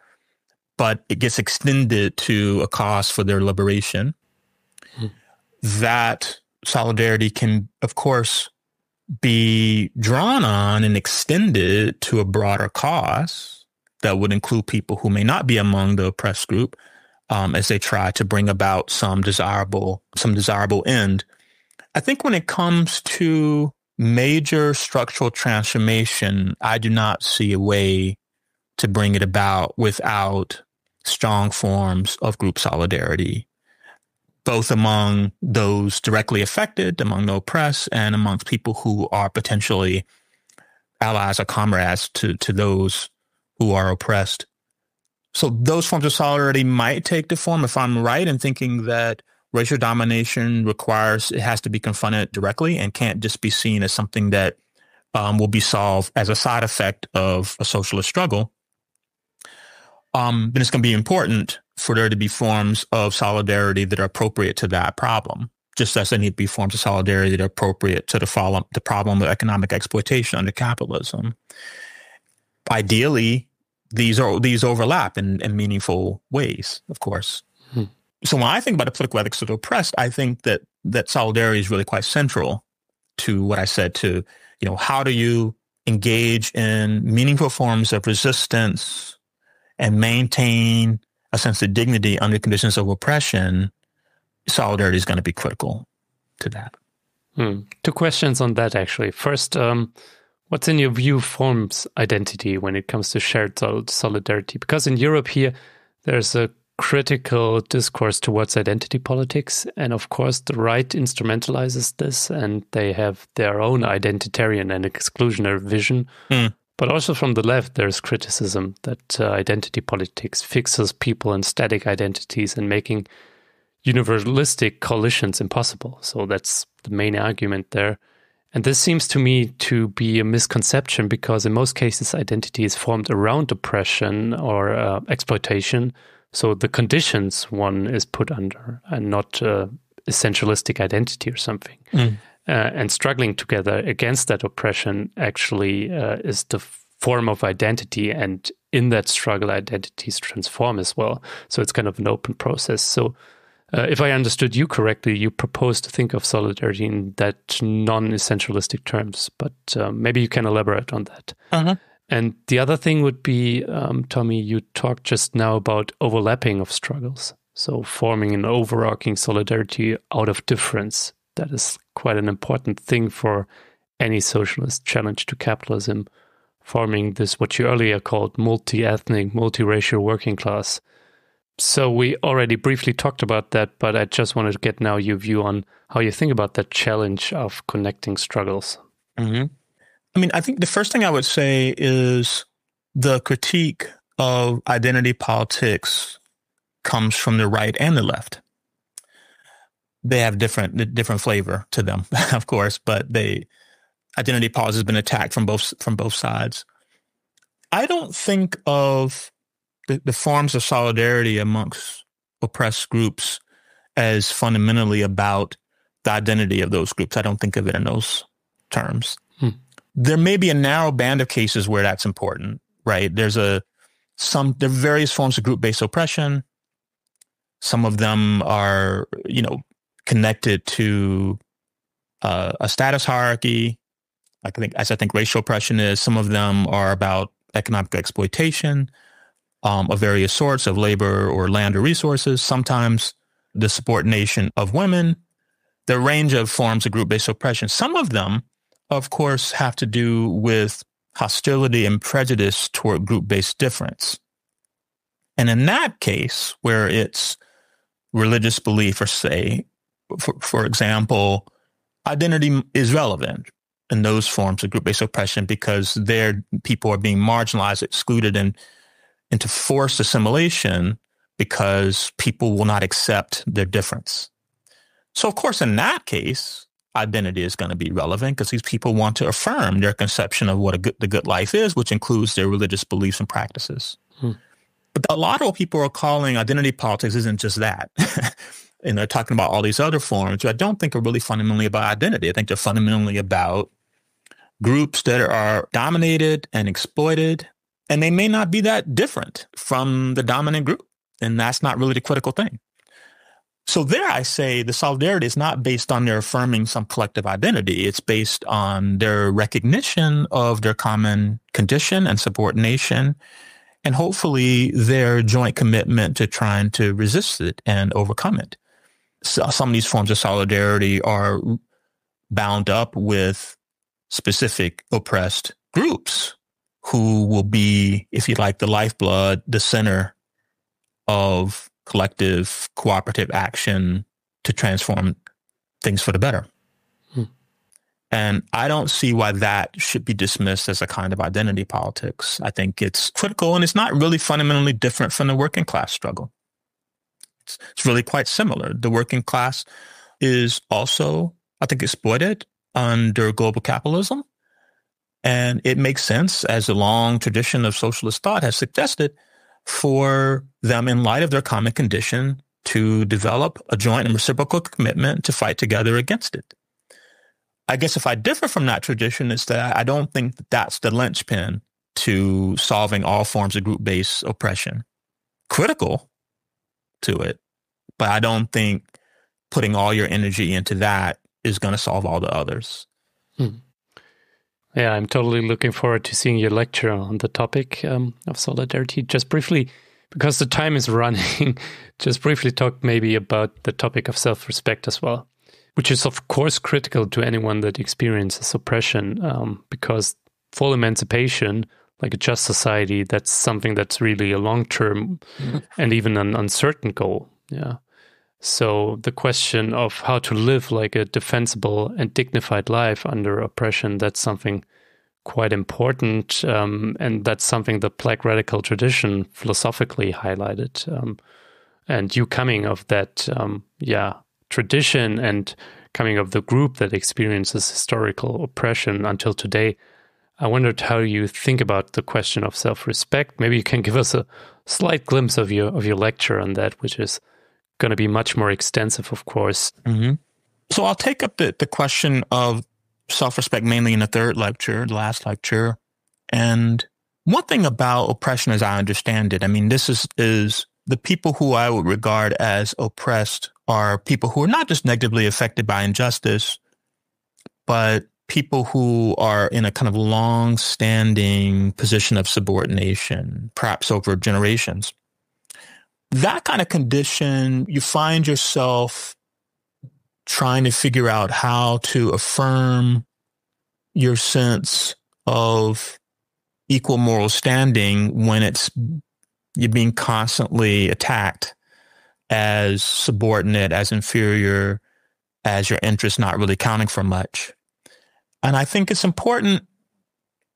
but it gets extended to a cause for their liberation. That solidarity can, of course, be drawn on and extended to a broader cause that would include people who may not be among the oppressed group, as they try to bring about some desirable end. I think when it comes to major structural transformation, I do not see a way to bring it about without strong forms of group solidarity, both among those directly affected, among the oppressed, and amongst people who are potentially allies or comrades to those who are oppressed. So those forms of solidarity might take the form, if I'm right in thinking that racial domination it has to be confronted directly and can't just be seen as something that will be solved as a side effect of a socialist struggle. then it's going to be important for there to be forms of solidarity that are appropriate to that problem, just as there need to be forms of solidarity that are appropriate to the problem of economic exploitation under capitalism. Ideally, these overlap in meaningful ways, of course. So when I think about the political ethics of the oppressed, I think that solidarity is really quite central to what I said to, how do you engage in meaningful forms of resistance and maintain a sense of dignity under conditions of oppression. Solidarity is going to be critical to that. Two questions on that, actually. First, what's in your view forms identity when it comes to shared solidarity? Because in Europe here, there's a critical discourse towards identity politics. And of course, the right instrumentalizes this, and they have their own identitarian and exclusionary vision. But also from the left, there's criticism that identity politics fixes people in static identities and making universalistic coalitions impossible. So that's the main argument there. And this seems to me to be a misconception, because in most cases, identity is formed around oppression or exploitation. So the conditions one is put under, and not essentialistic identity or something. And struggling together against that oppression actually is the form of identity. And in that struggle, identities transform as well. So it's kind of an open process. So if I understood you correctly, you propose to think of solidarity in that non-essentialistic terms, but maybe you can elaborate on that. And the other thing would be, Tommie, you talked just now about overlapping of struggles. So forming an overarching solidarity out of difference. That is quite an important thing for any socialist challenge to capitalism. Forming this, what you earlier called multi-ethnic, multiracial working class. So we already briefly talked about that, but I just wanted to get now your view on how you think about that challenge of connecting struggles. I think the first thing I would say is the critique of identity politics comes from the right and the left. They have different flavor to them, of course, but identity politics has been attacked from both sides. I don't think of the forms of solidarity amongst oppressed groups as fundamentally about the identity of those groups. I don't think of it in those terms. There may be a narrow band of cases where that's important, right? There are various forms of group-based oppression. Some of them are, connected to a status hierarchy. I think racial oppression is. Some of them are about economic exploitation of various sorts of labor or land or resources. Sometimes the subordination of women. The range of forms of group-based oppression. Some of them, of course, have to do with hostility and prejudice toward group-based difference. And in that case, where it's religious belief, or say, for example, identity is relevant in those forms of group-based oppression because there people are being marginalized, excluded, and into forced assimilation because people will not accept their difference. So, of course, in that case, identity is going to be relevant because these people want to affirm their conception of what the good life is, which includes their religious beliefs and practices. But a lot of what people are calling identity politics isn't just that. And they're talking about all these other forms, which I don't think are really fundamentally about identity. I think they're fundamentally about groups that are dominated and exploited, and they may not be that different from the dominant group. And that's not really the critical thing. So there I say the solidarity is not based on their affirming some collective identity. It's based on their recognition of their common condition and subordination, and hopefully their joint commitment to trying to resist it and overcome it. So some of these forms of solidarity are bound up with specific oppressed groups who will be, if you like, the lifeblood, the center of collective cooperative action to transform things for the better. And I don't see why that should be dismissed as a kind of identity politics. I think it's critical, and it's not really fundamentally different from the working class struggle. It's really quite similar. The working class is also, I think, exploited under global capitalism. And it makes sense, as a long tradition of socialist thought has suggested, for them, in light of their common condition, to develop a joint and reciprocal commitment to fight together against it. I guess if I differ from that tradition, it's that I don't think that that's the linchpin to solving all forms of group-based oppression. Critical to it, but I don't think putting all your energy into that is going to solve all the others. Yeah, I'm totally looking forward to seeing your lecture on the topic of solidarity. Just briefly, because the time is running, just briefly talk maybe about the topic of self-respect as well, which is of course critical to anyone that experiences oppression, because full emancipation, like a just society, that's something that's really a long-term and even an uncertain goal. Yeah. So the question of how to live like a defensible and dignified life under oppression, that's something quite important. And that's something the Black radical tradition philosophically highlighted. And you coming of that, tradition and coming of the group that experiences historical oppression until today, I wondered how you think about the question of self-respect. Maybe you can give us a slight glimpse of your lecture on that, which is going to be much more extensive, of course. Mm-hmm. So I'll take up the question of self-respect mainly in the third lecture, the last lecture. And one thing about oppression, as I understand it, I mean, this is the people who I would regard as oppressed are people who are not just negatively affected by injustice, but people who are in a kind of long-standing position of subordination, perhaps over generations. That kind of condition, you find yourself trying to figure out how to affirm your sense of equal moral standing when you're being constantly attacked as subordinate, as inferior, as your interests not really counting for much. And I think it's important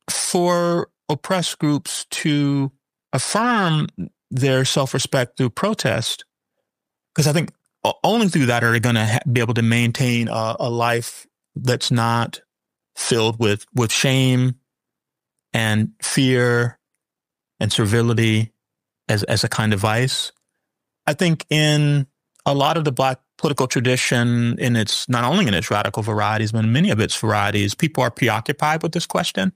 for oppressed groups to affirm their self-respect through protest, because I think only through that are they going to be able to maintain a life that's not filled with shame and fear and servility as a kind of vice. I think in a lot of the Black political tradition, not only in its radical varieties, but in many of its varieties, people are preoccupied with this question,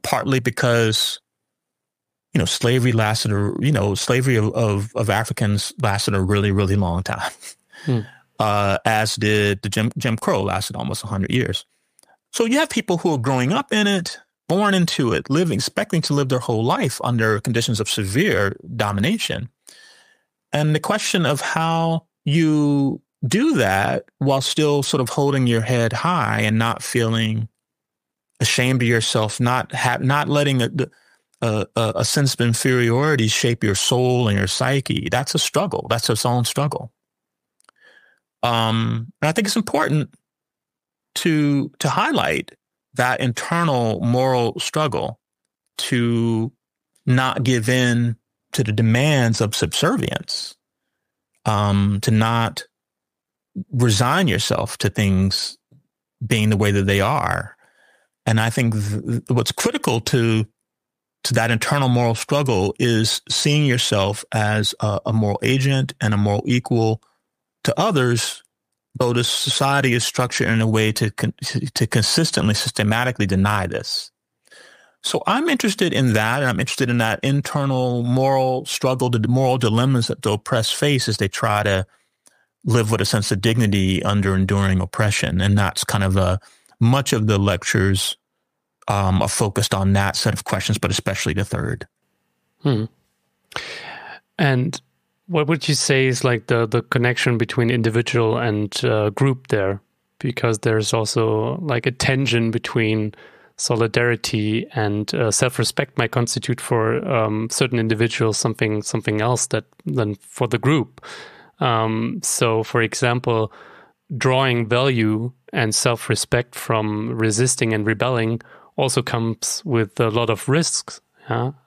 partly because slavery slavery of Africans lasted a really, really long time, as did the Jim Crow lasted almost 100 years. So you have people who are growing up in it, born into it, expecting to live their whole life under conditions of severe domination. And the question of how you do that while still sort of holding your head high and not feeling ashamed of yourself, not letting a sense of inferiority shape your soul and your psyche. That's a struggle. That's its own struggle. And I think it's important to highlight that internal moral struggle, to not give in to the demands of subservience, to not resign yourself to things being the way that they are. And I think what's critical to that internal moral struggle is seeing yourself as a moral agent and a moral equal to others, though the society is structured in a way to consistently, systematically deny this. So I'm interested in that, and I'm interested in that internal moral struggle, the moral dilemmas that the oppressed face as they try to live with a sense of dignity under enduring oppression. And that's kind of much of the lectures are focused on that set of questions, but especially the third. And what would you say is like the connection between individual and group there? Because there's also like a tension between solidarity and self-respect might constitute for certain individuals something else than for the group. So, for example, drawing value and self-respect from resisting and rebelling also comes with a lot of risks.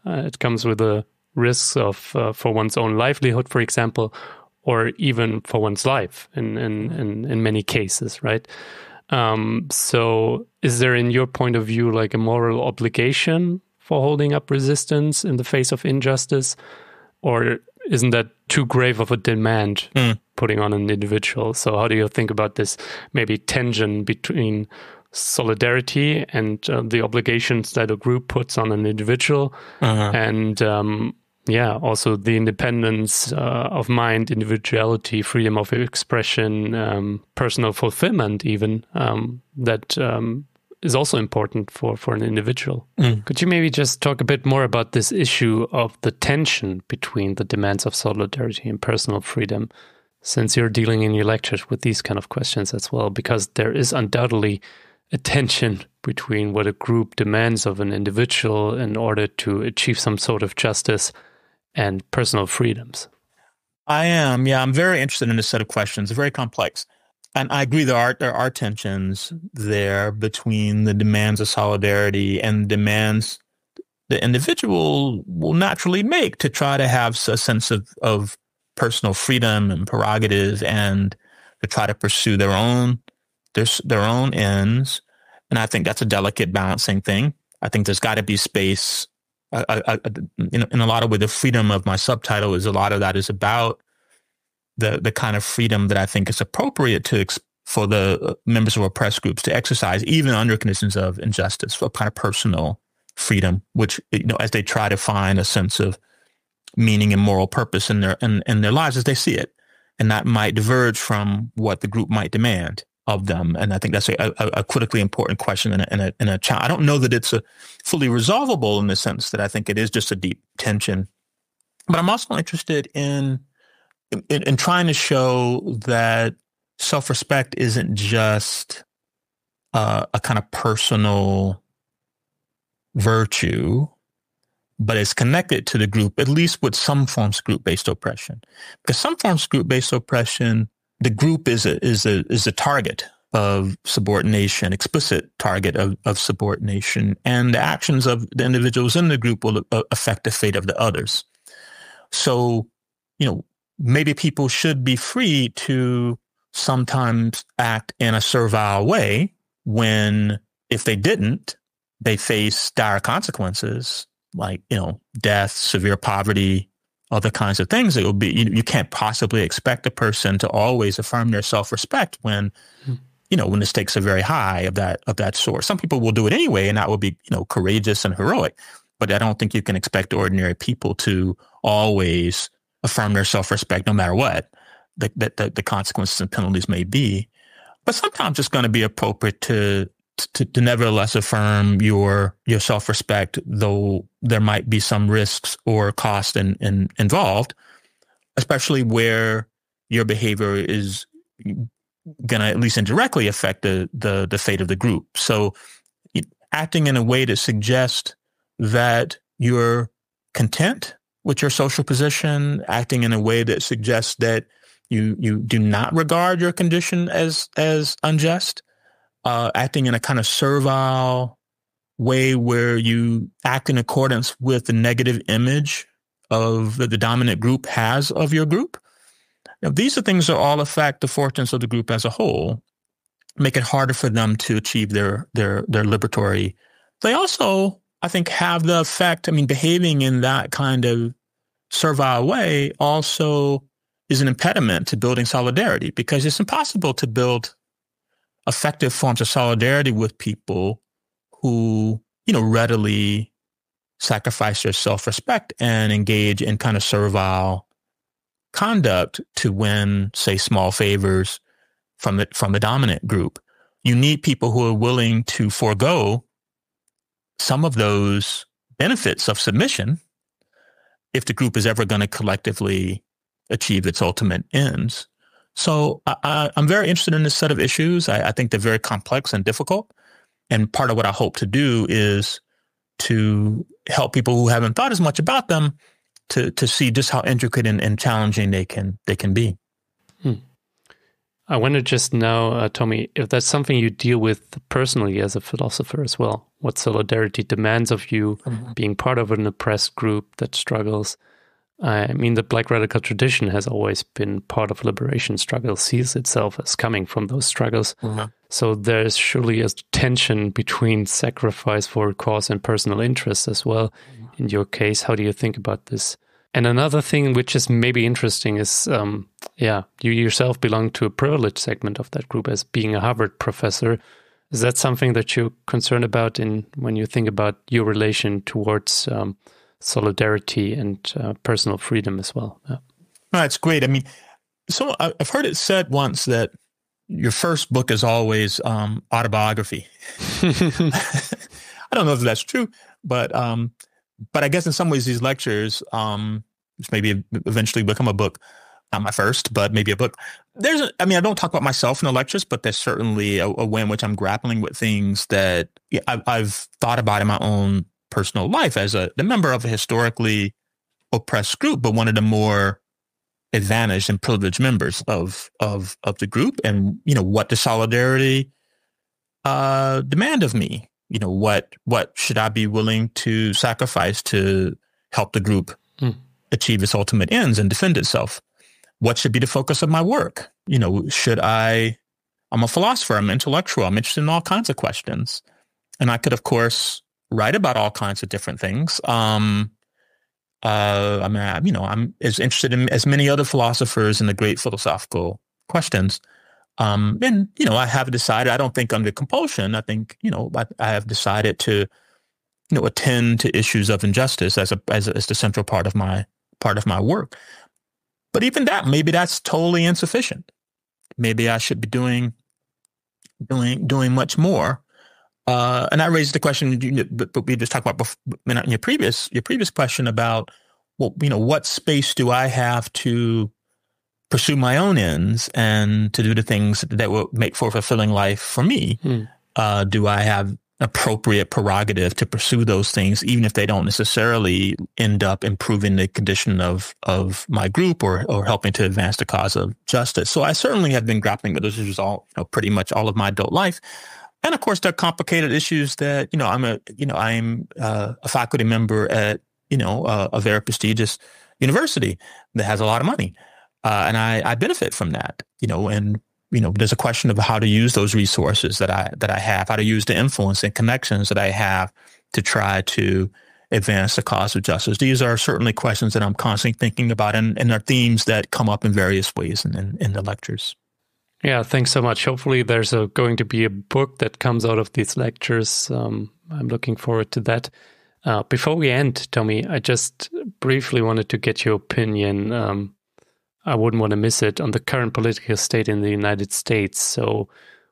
It comes with the risks of for one's own livelihood, for example, or even for one's life in many cases, right? So is there, in your point of view, like a moral obligation for holding up resistance in the face of injustice? Or isn't that too grave of a demand putting on an individual? So how do you think about this maybe tension between solidarity and the obligations that a group puts on an individual and also the independence of mind, individuality, freedom of expression, personal fulfillment even, that is also important for an individual. Could you maybe just talk a bit more about this issue of the tension between the demands of solidarity and personal freedom, since you're dealing in your lectures with these kind of questions as well? Because there is undoubtedly a tension between what a group demands of an individual in order to achieve some sort of justice and personal freedoms. I'm very interested in this set of questions. It's very complex. And I agree there are tensions there between the demands of solidarity and demands the individual will naturally make to try to have a sense of personal freedom and prerogative and to try to pursue their own ends. And I think that's a delicate balancing thing. I think there's got to be space. In a lot of ways, the freedom of my subtitle is a lot of that is about the kind of freedom that I think is appropriate for the members of oppressed groups to exercise, even under conditions of injustice, for kind of personal freedom, which, as they try to find a sense of meaning and moral purpose in their lives as they see it. And that might diverge from what the group might demand of them. And I think that's a critically important question in a challenge. I don't know that it's fully resolvable in the sense that I think it is just a deep tension. But I'm also interested in trying to show that self-respect isn't just a kind of personal virtue, but it's connected to the group, at least with some forms of group-based oppression. Because some forms of group-based oppression, the group is a target of subordination, explicit target of subordination, and the actions of the individuals in the group will affect the fate of the others. So, maybe people should be free to sometimes act in a servile way when, if they didn't, they face dire consequences like, death, severe poverty, other kinds of things. It will be, you can't possibly expect a person to always affirm their self-respect when, when the stakes are very high of that sort. Some people will do it anyway, and that will be, courageous and heroic. But I don't think you can expect ordinary people to always affirm their self-respect no matter what the consequences and penalties may be. But sometimes it's going to be appropriate to nevertheless affirm your self-respect, though there might be some risks or cost involved, especially where your behavior is going to at least indirectly affect the fate of the group. So acting in a way that suggests that you're content with your social position, acting in a way that suggests that you do not regard your condition as unjust, acting in a kind of servile way where you act in accordance with the negative image of the dominant group has of your group. These are things that all affect the fortunes of the group as a whole, make it harder for them to achieve their liberatory. They also, I think, have the effect, behaving in that kind of servile way also is an impediment to building solidarity, because it's impossible to build effective forms of solidarity with people who, readily sacrifice their self-respect and engage in kind of servile conduct to win, say, small favors from the dominant group. You need people who are willing to forego some of those benefits of submission if the group is ever going to collectively achieve its ultimate ends. So I'm very interested in this set of issues. I think they're very complex and difficult. And part of what I hope to do is to help people who haven't thought as much about them to see just how intricate and challenging they can be. I want to just know, Tommie, if that's something you deal with personally as a philosopher as well, what solidarity demands of you, being part of an oppressed group that struggles. I mean, the Black radical tradition has always been part of liberation struggle, sees itself as coming from those struggles. Mm-hmm. So there's surely a tension between sacrifice for a cause and personal interest as well. Mm-hmm. In your case, how do you think about this? And another thing which is maybe interesting is, you yourself belong to a privileged segment of that group as being a Harvard professor. Is that something that you're concerned about when you think about your relation towards solidarity and personal freedom as well? Yeah. No, that's great. I mean, so I've heard it said once that your first book is always autobiography. I don't know if that's true, but I guess in some ways these lectures, which maybe eventually become a book, not my first, but maybe a book. I don't talk about myself in the lectures, but there's certainly a way in which I'm grappling with things that I've thought about in my own personal life as the member of a historically oppressed group, but one of the more advantaged and privileged members of the group. And, what does solidarity demand of me? What should I be willing to sacrifice to help the group achieve its ultimate ends and defend itself? What should be the focus of my work? I'm a philosopher, I'm intellectual, I'm interested in all kinds of questions. And I could, of course, write about all kinds of different things. I'm as interested in as many other philosophers in the great philosophical questions. I have decided, I don't think under compulsion, I think, I have decided to, attend to issues of injustice as the central part of my work. But even that, maybe that's totally insufficient. Maybe I should be doing much more. And I raised the question, but we just talked about in your previous question about, what space do I have to pursue my own ends and to do the things that will make for a fulfilling life for me? Do I have appropriate prerogative to pursue those things, even if they don't necessarily end up improving the condition of my group or helping to advance the cause of justice? So I certainly have been grappling with those issues pretty much all of my adult life. And of course, there are complicated issues that, I'm a faculty member at, a very prestigious university that has a lot of money. And I benefit from that, and there's a question of how to use those resources that I have, how to use the influence and connections that I have to try to advance the cause of justice. These are certainly questions that I'm constantly thinking about, and are themes that come up in various ways in the lectures. Yeah, thanks so much. Hopefully there's going to be a book that comes out of these lectures. I'm looking forward to that. Before we end, Tommie, I just briefly wanted to get your opinion. I wouldn't want to miss it, on the current political state in the United States. So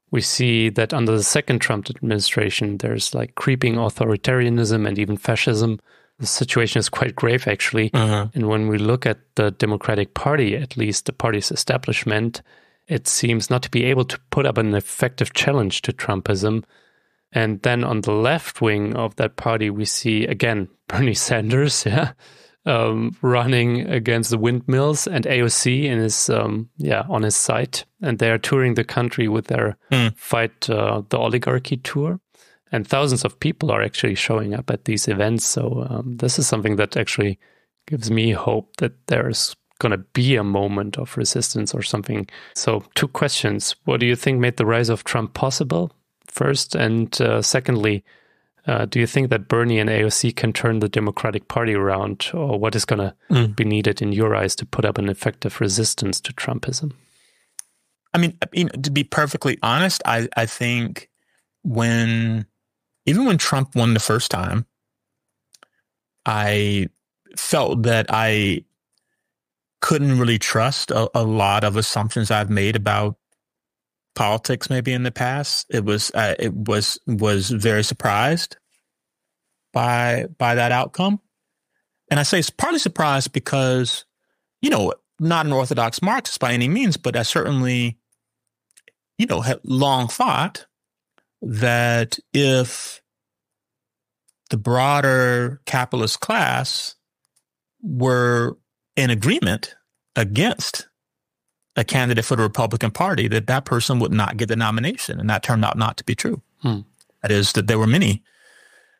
we see that under the second Trump administration, there's creeping authoritarianism and even fascism. The situation is quite grave, actually. Uh-huh. And when we look at the Democratic Party, at least the party's establishment, it seems not to be able to put up an effective challenge to Trumpism. And then on the left wing of that party, we see, again, Bernie Sanders, running against the windmills, and AOC in his on his side, and they are touring the country with their Fight the Oligarchy tour, and thousands of people are actually showing up at these events. So this is something that actually gives me hope that there's going to be a moment of resistance or something. So 2 questions: what do you think made the rise of Trump possible, first, and secondly, do you think that Bernie and AOC can turn the Democratic Party around, or what is going to be needed in your eyes to put up an effective resistance to Trumpism? I mean, to be perfectly honest, I think even when Trump won the first time, I felt that I couldn't really trust a lot of assumptions I've made about politics maybe in the past. It was very surprised by that outcome. And I say it's partly surprised because, not an orthodox Marxist by any means, but I certainly, had long thought that if the broader capitalist class were in agreement against a candidate for the Republican Party, that person would not get the nomination. And that turned out not to be true. That is, that there were many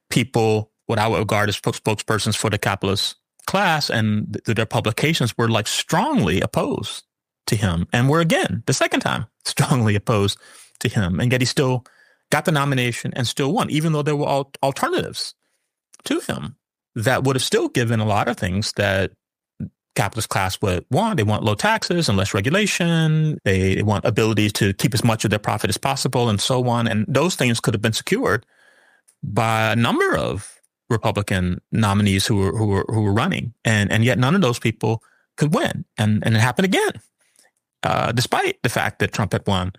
people, what I would regard as spokespersons for the capitalist class and their publications were like strongly opposed to him, and were again the second time strongly opposed to him, and yet he still got the nomination and still won, even though there were alternatives to him that would have still given a lot of things that capitalist class would want. They want low taxes and less regulation. They want ability to keep as much of their profit as possible, and so on. And those things could have been secured by a number of Republican nominees who were running, and yet none of those people could win. And it happened again, despite the fact that Trump had won.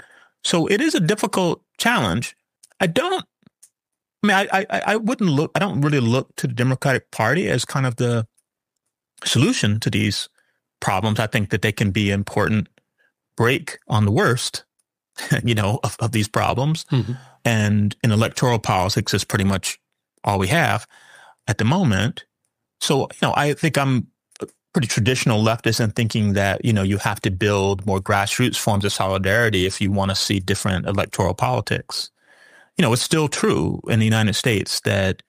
So it is a difficult challenge. I don't really look to the Democratic Party as kind of the solution to these problems. I think that they can be an important break on the worst, of these problems. Mm-hmm. And in electoral politics is pretty much all we have at the moment. So, I think I'm a pretty traditional leftist in thinking that, you have to build more grassroots forms of solidarity if you want to see different electoral politics. It's still true in the United States that,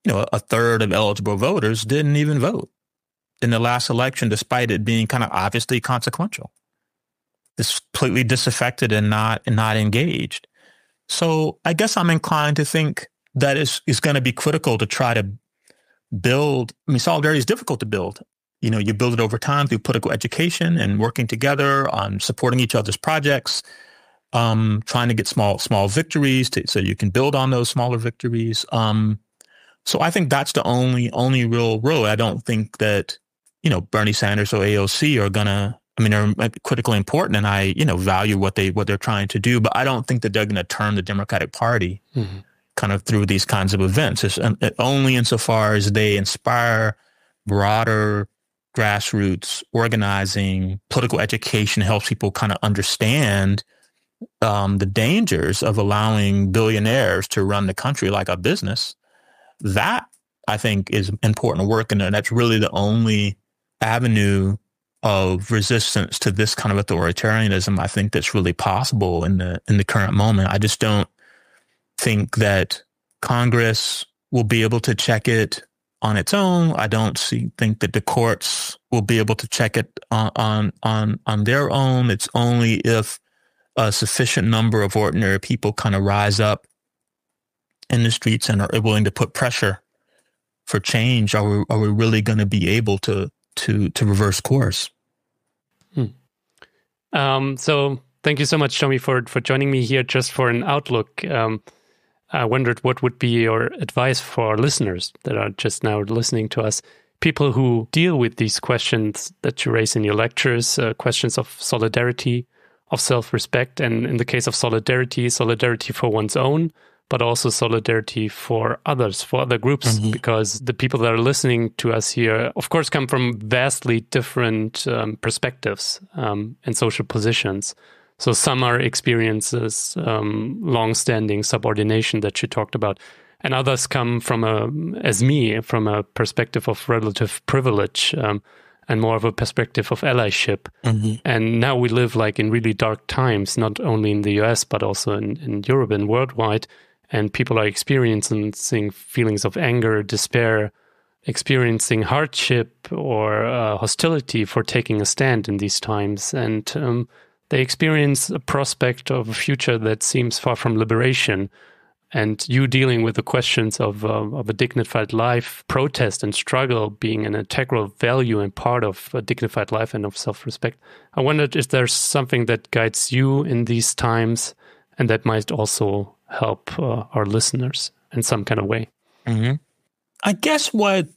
a third of eligible voters didn't even vote in the last election, despite it being kind of obviously consequential. It's completely disaffected and not engaged. So I guess I'm inclined to think that it's going to be critical to try to build. Solidarity is difficult to build. You build it over time through political education and working together on supporting each other's projects, trying to get small victories so you can build on those smaller victories. So I think that's the only real road. I don't think that, Bernie Sanders or AOC are gonna, they're critically important, and I, value what they're trying to do, but I don't think that they're going to turn the Democratic Party kind of through these kinds of events. It's only insofar as they inspire broader grassroots organizing, political education, helps people kind of understand the dangers of allowing billionaires to run the country like a business. That, I think, is important work, and that's really the only avenue of resistance to this kind of authoritarianism I think that's really possible in the current moment. I just don't think that Congress will be able to check it on its own. I don't think that the courts will be able to check it on their own. It's only if a sufficient number of ordinary people kind of rise up in the streets and are willing to put pressure for change, are we really going to be able to reverse course? So thank you so much, Tommie, for joining me here. Just for an outlook, I wondered what would be your advice for our listeners that are just now listening to us, people who deal with these questions that you raise in your lectures, questions of solidarity, of self-respect, and in the case of solidarity for one's own, but also solidarity for others, for other groups, because the people that are listening to us here, of course, come from vastly different perspectives and social positions. So some are experiences, long-standing subordination that you talked about, and others come from a perspective of relative privilege and more of a perspective of allyship. And now we live like in really dark times, not only in the US, but also in Europe and worldwide. And people are experiencing feelings of anger, despair, experiencing hardship or hostility for taking a stand in these times. And they experience a prospect of a future that seems far from liberation. And you dealing with the questions of a dignified life, protest and struggle being an integral value and part of a dignified life and of self-respect. I wondered if there's something that guides you in these times and that might also help our listeners in some kind of way. I guess what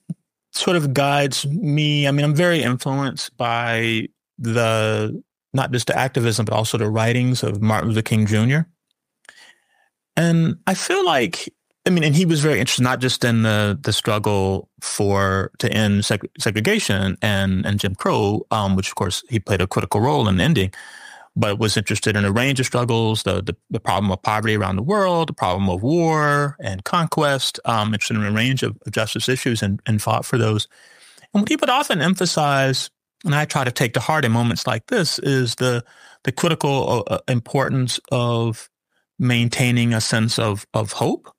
sort of guides me, I'm very influenced by not just the activism, but also the writings of Martin Luther King Jr. And I feel like, and he was very interested not just in the struggle to end segregation and Jim Crow, which of course he played a critical role in ending, but was interested in a range of struggles, the problem of poverty around the world, the problem of war and conquest, interested in a range of justice issues and fought for those. And what he would often emphasize, and I try to take to heart in moments like this, is the critical importance of maintaining a sense of hope.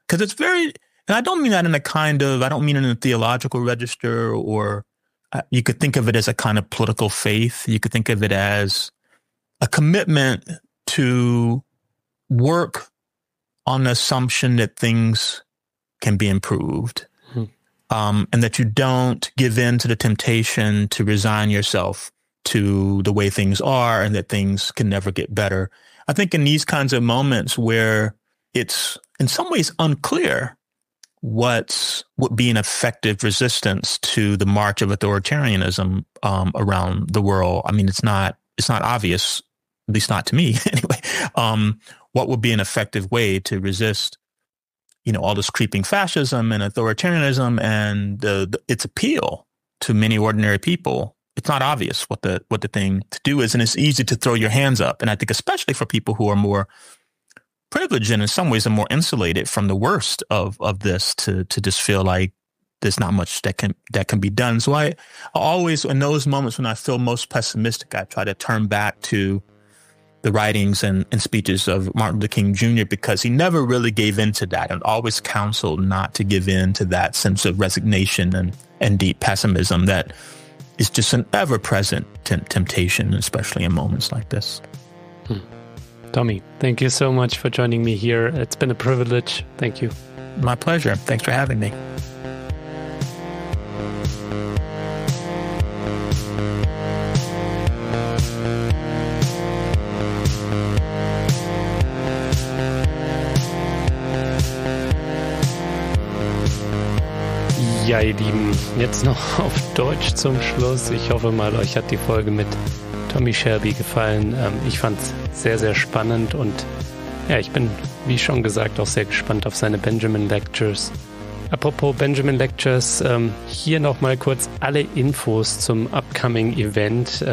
Because it's very And I don't mean that I don't mean in a theological register, or you could think of it as a kind of political faith. You could think of it as a commitment to work on the assumption that things can be improved, and that you don't give in to the temptation to resign yourself to the way things are and that things can never get better. I think in these kinds of moments where it's in some ways unclear what would be an effective resistance to the march of authoritarianism around the world. I mean, it's not obvious, at least not to me anyway, what would be an effective way to resist, all this creeping fascism and authoritarianism and its appeal to many ordinary people. It's not obvious what the thing to do is, and it's easy to throw your hands up. And I think especially for people who are more privileged and in some ways are more insulated from the worst of this, to just feel like there's not much that can be done. So I always, in those moments when I feel most pessimistic, I try to turn back to the writings and speeches of Martin Luther King Jr., because he never really gave in to that and always counseled not to give in to that sense of resignation and deep pessimism that is just an ever-present temptation, especially in moments like this. Tommie, thank you so much for joining me here. It's been a privilege. Thank you. My pleasure. Thanks for having me. Ja, ihr Lieben, jetzt noch auf Deutsch zum Schluss. Ich hoffe mal, euch hat die Folge mit Tommie Shelby gefallen. Ich fand es sehr, sehr spannend und ja, ich bin, wie schon gesagt, auch sehr gespannt auf seine Benjamin Lectures. Apropos Benjamin Lectures, hier nochmal kurz alle Infos zum upcoming Event.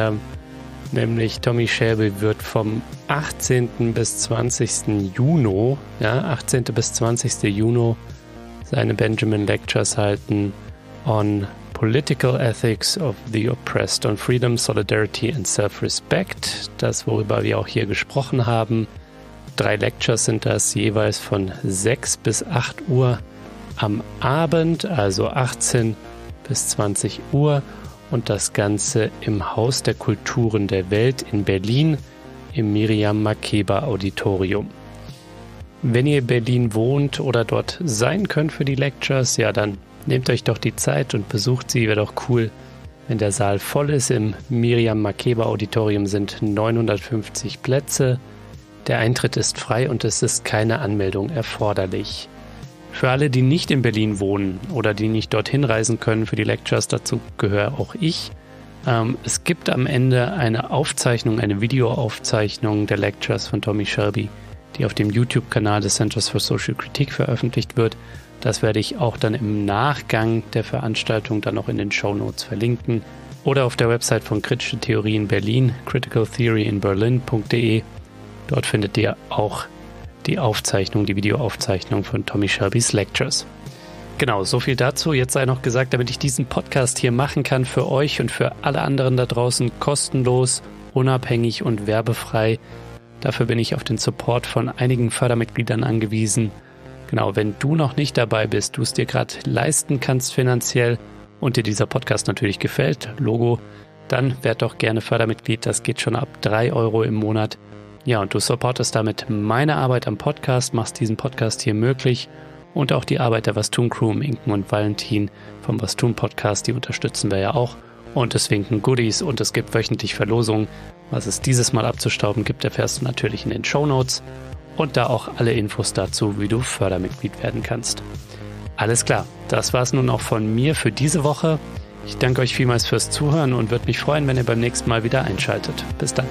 Nämlich Tommie Shelby wird vom 18. bis 20. Juni, 18. bis 20. Juni, seine Benjamin Lectures halten on Political Ethics of the Oppressed, on Freedom, Solidarity and Self-Respect. Das, worüber wir auch hier gesprochen haben. 3 Lectures sind das, jeweils von 6 bis 8 Uhr am Abend, also 18 bis 20 Uhr. Und das Ganze im Haus der Kulturen der Welt in Berlin, im Miriam Makeba Auditorium. Wenn ihr in Berlin wohnt oder dort sein könnt für die Lectures, ja, dann nehmt euch doch die Zeit und besucht sie. Wäre doch cool, wenn der Saal voll ist. Im Miriam Makeba Auditorium sind 950 Plätze. Der Eintritt ist frei und es ist keine Anmeldung erforderlich. Für alle, die nicht in Berlin wohnen oder die nicht dorthin reisen können für die Lectures, dazu gehöre auch ich. Es gibt am Ende eine Aufzeichnung, eine Videoaufzeichnung der Lectures von Tommie Shelby, die auf dem YouTube-Kanal des Centers for Social Critique veröffentlicht wird. Das werde ich auch dann im Nachgang der Veranstaltung dann noch in den Shownotes verlinken. Oder auf der Website von Kritische Theorie in Berlin, criticaltheoryinberlin.de. Dort findet ihr auch die Aufzeichnung, die Videoaufzeichnung von Tommie Shelbys Lectures. Genau, so viel dazu. Jetzt sei noch gesagt, damit ich diesen Podcast hier machen kann für euch und für alle anderen da draußen kostenlos, unabhängig und werbefrei. Dafür bin ich auf den Support von einigen Fördermitgliedern angewiesen. Genau, wenn du noch nicht dabei bist, du es dir gerade leisten kannst finanziell und dir dieser Podcast natürlich gefällt, Logo, dann werd doch gerne Fördermitglied. Das geht schon ab 3 Euro im Monat. Ja, und du supportest damit meine Arbeit am Podcast, machst diesen Podcast hier möglich und auch die Arbeit der Was tun Crew, Inken und Valentin vom Was tun Podcast, die unterstützen wir ja auch. Und es winken Goodies und es gibt wöchentlich Verlosungen. Was es dieses Mal abzustauben gibt, erfährst du natürlich in den Shownotes und da auch alle Infos dazu, wie du Fördermitglied werden kannst. Alles klar, das war es nun auch von mir für diese Woche. Ich danke euch vielmals fürs Zuhören und würde mich freuen, wenn ihr beim nächsten Mal wieder einschaltet. Bis dann.